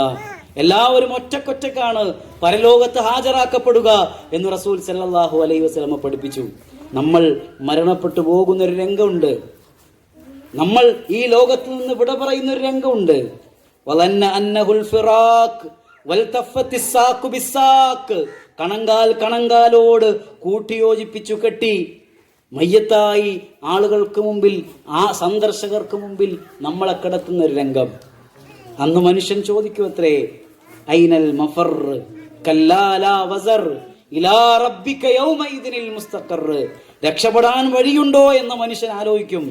എല്ലാവരും ഒറ്റക്കൊറ്റക്കാണ് പരലോകത്ത് ഹാജരാക്കപ്പെടുക എന്ന് റസൂൽ സല്ലല്ലാഹു അലൈഹി വസല്ലമ പഠിപ്പിച്ചു. നമ്മൾ മരണപ്പെട്ടു പോകുന്നൊരു രംഗമുണ്ട്, നമ്മൾ ഈ ലോകത്ത് നിന്ന് വിട പറയുന്നൊരു രംഗമുണ്ട്. വലന്ന അന്നഹുൽ ഫിറാഖ് വൽതഫത്തിസ് സാഖു ബിസ്സാഖ്, കണങ്കാൽ കണങ്കാലോട് കൂട്ടിയോജിപ്പിച്ചു കെട്ടി മയ്യത്തായി ആളുകൾക്ക് മുമ്പിൽ, ആ സന്ദർശകർക്ക് മുമ്പിൽ നമ്മളെ കിടത്തുന്ന ഒരു രംഗം. അന്ന് മനുഷ്യൻ ചോദിക്കുമത്രേ, ഐനൽ മഫർ കല്ലാ ലാ വസർ ഇലാ റബ്ബിക യൗമഇദിനിൽ മുസ്തഖർ, രക്ഷപ്പെടാൻ വഴിയുണ്ടോ എന്ന് മനുഷ്യൻ ആലോചിക്കും.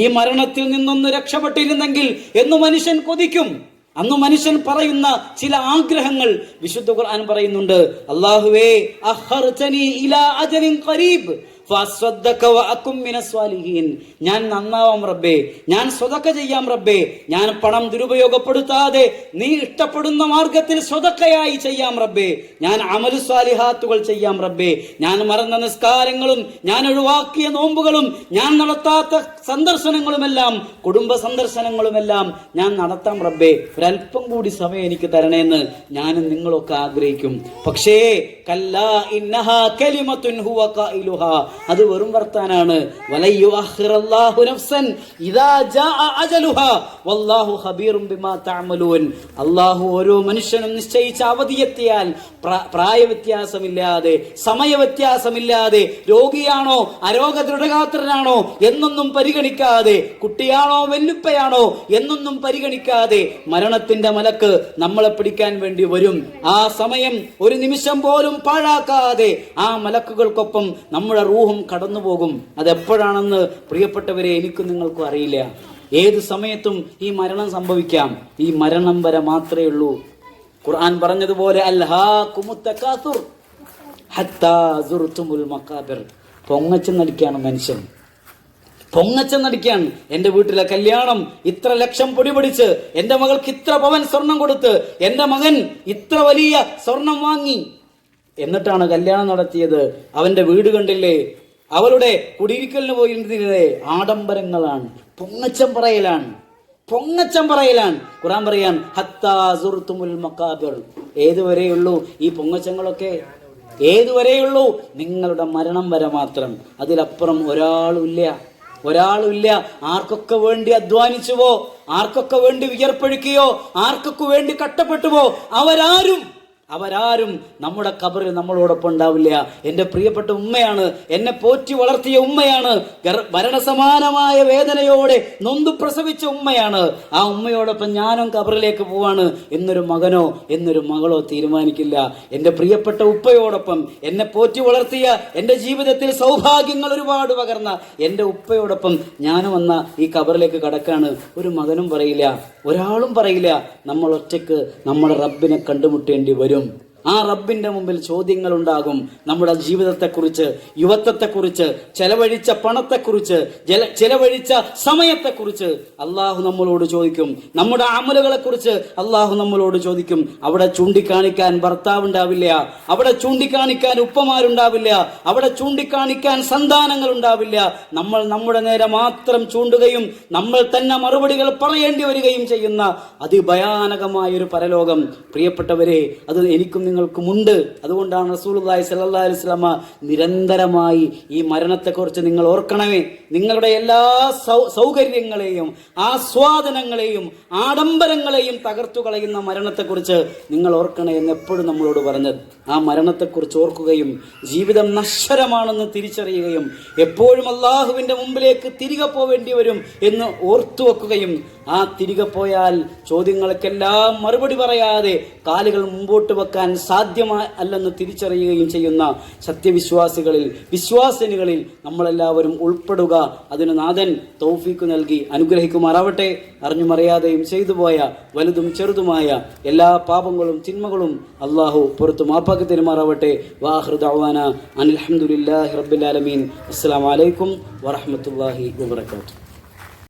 ഈ മരണത്തിൽ നിന്നൊന്ന് രക്ഷപ്പെട്ടിരുന്നെങ്കിൽ എന്ന് മനുഷ്യൻ കൊതിക്കും. അന്ന് മനുഷ്യൻ പറയുന്ന ചില ആഗ്രഹങ്ങൾ വിശുദ്ധ ഖുർആൻ പറയുന്നുണ്ട്. അല്ലാഹുവേ അഖർതനി ഇലാ അജലിൻ ഖരീബ് ഫഅസ്വദ്ദക വഅകും മിനസ് സ്വാലിഹീൻ, ഞാൻ നന്നാവാം റബ്ബേ, ഞാൻ സ്വതക്ക ചെയ്യാം റബ്ബേ, ഞാൻ പണം ദുരുപയോഗപ്പെടുത്താതെ നീ ഇഷ്ടപ്പെടുന്ന മാർഗത്തിൽ സ്വതക്കയായി ചെയ്യാം റബ്ബേ, ഞാൻ അമലു സ്വാലിഹാത്തുകൾ ചെയ്യാം റബ്ബേ, ഞാൻ മറന്ന നിസ്കാരങ്ങളും ഞാൻ ഒഴിവാക്കിയ നോമ്പുകളും ഞാൻ നടത്താത്ത സന്ദർശനങ്ങളുമെല്ലാം, കുടുംബ സന്ദർശനങ്ങളുമെല്ലാം ഞാൻ നടത്താം റബ്ബേ, ഒരല്പം കൂടി സമയം എനിക്ക് തരണേന്ന് ഞാനും നിങ്ങളൊക്കെ ആഗ്രഹിക്കും. പക്ഷേ കല്ലാ ഇന്നഹാ കലിമത്തുൻ ഹുവ ഖായിലുഹാ, അത് വെറും വർത്താനാണ്. വലയ്യുഅഖിറല്ലാഹു നഫ്സൻ ഇദാ ജാഅ അജലുഹാ വല്ലാഹു ഖബീറും ബിമാ തഅമലൂൻ, അല്ലാഹു ഓരോ മനുഷ്യനും നിശ്ചയിച്ച അവധിയെത്തിയാൽ പ്രായവ്യത്യാസമില്ലാതെ, സമയവ്യത്യാസമില്ലാതെ, രോഗിയാണോ അരോഗ ദൃഢഗാത്രനാണോ എന്നൊന്നും പരിഗണിക്കാതെ, കുട്ടിയാണോ വെല്ലുപ്പയാണോ എന്നൊന്നും പരിഗണിക്കാതെ മരണത്തിന്റെ മലക്ക് നമ്മളെ പിടിക്കാൻ വേണ്ടി വരും. ആ സമയം ഒരു നിമിഷം പോലും പാഴാക്കാതെ ആ മലക്കുകൾക്കൊപ്പം നമ്മുടെ റൂഹും കടന്നുപോകും. അതെപ്പോഴാണെന്ന് പ്രിയപ്പെട്ടവരെ എനിക്കും നിങ്ങൾക്കും അറിയില്ല. ഏത് സമയത്തും ഈ മരണം സംഭവിക്കാം. ഈ മരണം വരെ മാത്രമേ ഉള്ളൂ. ഖുർആൻ പറഞ്ഞതുപോലെ അൽഹാകുമുത് തകാസുർ ഹത്താ സുർതുമുൽ മഖാബിർ, പൊങ്ങച്ചെന്നടിക്കാണ് മനുഷ്യൻ, പൊങ്ങച്ചെന്നടിക്കാൻ. എന്റെ വീട്ടിലെ കല്യാണം ഇത്ര ലക്ഷം പൊടി പൊടിച്ച്, എന്റെ മകൾക്ക് ഇത്ര പവൻ സ്വർണം കൊടുത്ത്, എന്റെ മകൻ ഇത്ര വലിയ സ്വർണം വാങ്ങി, എന്നിട്ടാണ് കല്യാണം നടത്തിയത്. അവന്റെ വീട് കണ്ടില്ലേ, അവളുടെ കുടിയിരിക്കലിന് പോയിരുന്നില്ലേ, ആഡംബരങ്ങളാണ്, പൊങ്ങച്ചം പറയലാണ്, പൊങ്ങച്ചം പറയലാണ്. ഖുർആൻ പറയാൻ ഹത്താ സുർതുമുൽ മഖാബിർ, ഏതുവരെയുള്ളൂ ഈ പൊങ്ങച്ചങ്ങളൊക്കെ? ഏതുവരെയുള്ളൂ? നിങ്ങളുടെ മരണം വരെ മാത്രം, അതിലപ്പുറം ഒരാളുമില്ല, ഒരാളുമില്ല. ആർക്കൊക്കെ വേണ്ടി അധ്വാനിച്ചുവോ, ആർക്കൊക്കെ വേണ്ടി വിയർപ്പൊഴുക്കിയോ, ആർക്കൊക്കെ വേണ്ടി കഷ്ടപ്പെട്ടുവോ, അവരാരും അവരാരും നമ്മുടെ ഖബറിൽ നമ്മളോടൊപ്പം ഉണ്ടാവില്ല. എൻ്റെ പ്രിയപ്പെട്ട ഉമ്മയാണ്, എന്നെ പോറ്റി വളർത്തിയ ഉമ്മയാണ്, മരണസമാനമായ വേദനയോടെ നൊന്തു പ്രസവിച്ച ഉമ്മയാണ്. ആ ഉമ്മയോടൊപ്പം ഞാനും ഖബറിലേക്ക് പോവാണ് എന്നൊരു മകനോ എന്നൊരു മകളോ തീരുമാനിക്കില്ല. എൻ്റെ പ്രിയപ്പെട്ട ഉപ്പയോടൊപ്പം, എന്നെ പോറ്റി വളർത്തിയ, എൻ്റെ ജീവിതത്തിൽ സൗഭാഗ്യങ്ങൾ ഒരുപാട് പകർന്ന എൻ്റെ ഉപ്പയോടൊപ്പം ഞാനും വന്ന ഈ ഖബറിലേക്ക് കടക്കാണ് ഒരു മകനും പറയില്ല, ഒരാളും പറയില്ല. നമ്മൾ ഒറ്റയ്ക്ക് നമ്മുടെ റബ്ബിനെ കണ്ടുമുട്ടേണ്ടി വരും. ആ റബ്ബിന്റെ മുമ്പിൽ ചോദ്യങ്ങൾ ഉണ്ടാകും. നമ്മുടെ ജീവിതത്തെക്കുറിച്ച്, യുവത്വത്തെക്കുറിച്ച്, ചെലവഴിച്ച പണത്തെക്കുറിച്ച്, ചെലവഴിച്ച സമയത്തെക്കുറിച്ച് അള്ളാഹു നമ്മളോട് ചോദിക്കും. നമ്മുടെ അമലുകളെ കുറിച്ച് അള്ളാഹു നമ്മളോട് ചോദിക്കും. അവിടെ ചൂണ്ടിക്കാണിക്കാൻ ഭർത്താവ് ഉണ്ടാവില്ല, അവിടെ ചൂണ്ടിക്കാണിക്കാൻ ഉപ്പമാരുണ്ടാവില്ല, അവിടെ ചൂണ്ടിക്കാണിക്കാൻ സന്താനങ്ങൾ ഉണ്ടാവില്ല. നമ്മൾ നമ്മുടെ നേരെ മാത്രം ചൂണ്ടുകയും നമ്മൾ തന്നെ മറുപടികൾ പറയേണ്ടി വരികയും ചെയ്യുന്ന അതിഭയാനകമായ ഒരു പരലോകം പ്രിയപ്പെട്ടവരെ, അത് എനിക്കും നിങ്ങൾക്കുമുണ്ട്. അതുകൊണ്ടാണ് റസൂലുള്ളാഹി സ്വല്ലല്ലാഹു അലൈഹി വസല്ലമ നിരന്തരമായി ഈ മരണത്തെക്കുറിച്ച് നിങ്ങൾ ഓർക്കണമേ, നിങ്ങളുടെ എല്ലാ സൗകര്യങ്ങളെയും ആസ്വാദനങ്ങളെയും ആഡംബരങ്ങളെയും തകർത്തു കളയുന്ന മരണത്തെക്കുറിച്ച് നിങ്ങൾ ഓർക്കണേ എന്ന് എപ്പോഴും നമ്മളോട് പറഞ്ഞത്. ആ മരണത്തെക്കുറിച്ച് ഓർക്കുകയും ജീവിതം നശ്വരമാണെന്ന് തിരിച്ചറിയുകയും എപ്പോഴും അള്ളാഹുവിൻ്റെ മുമ്പിലേക്ക് തിരികെ പോവേണ്ടി വരും എന്ന് ഓർത്തു വെക്കുകയും, ആ തിരികെ പോയാൽ ചോദ്യങ്ങൾക്കെല്ലാം മറുപടി പറയാതെ കാലുകൾ മുമ്പോട്ട് വെക്കാൻ സാധ്യമല്ലെന്ന് തിരിച്ചറിയുകയും ചെയ്യുന്ന സത്യവിശ്വാസികളിൽ, വിശ്വാസിനികളിൽ നമ്മളെല്ലാവരും ഉൾപ്പെടുക. അതിന് നാഥൻ തൗഫീക്ക് നൽകി അനുഗ്രഹിക്കുമാറാവട്ടെ. അറിഞ്ഞുമറിയാതെയും ചെയ്തുപോയ വലുതും ചെറുതുമായ എല്ലാ പാപങ്ങളും തിന്മകളും അള്ളാഹു പുറത്തു മാപ്പാക്കി തരുമാറാവട്ടെ. വാഹിറു ദഅ്വാന അനിൽ ഹംദുലില്ലാഹി റബ്ബിൽ ആലമീൻ. അസ്സലാമു അലൈക്കും വറഹ്മത്തുള്ളാഹി വബറകാതുഹു.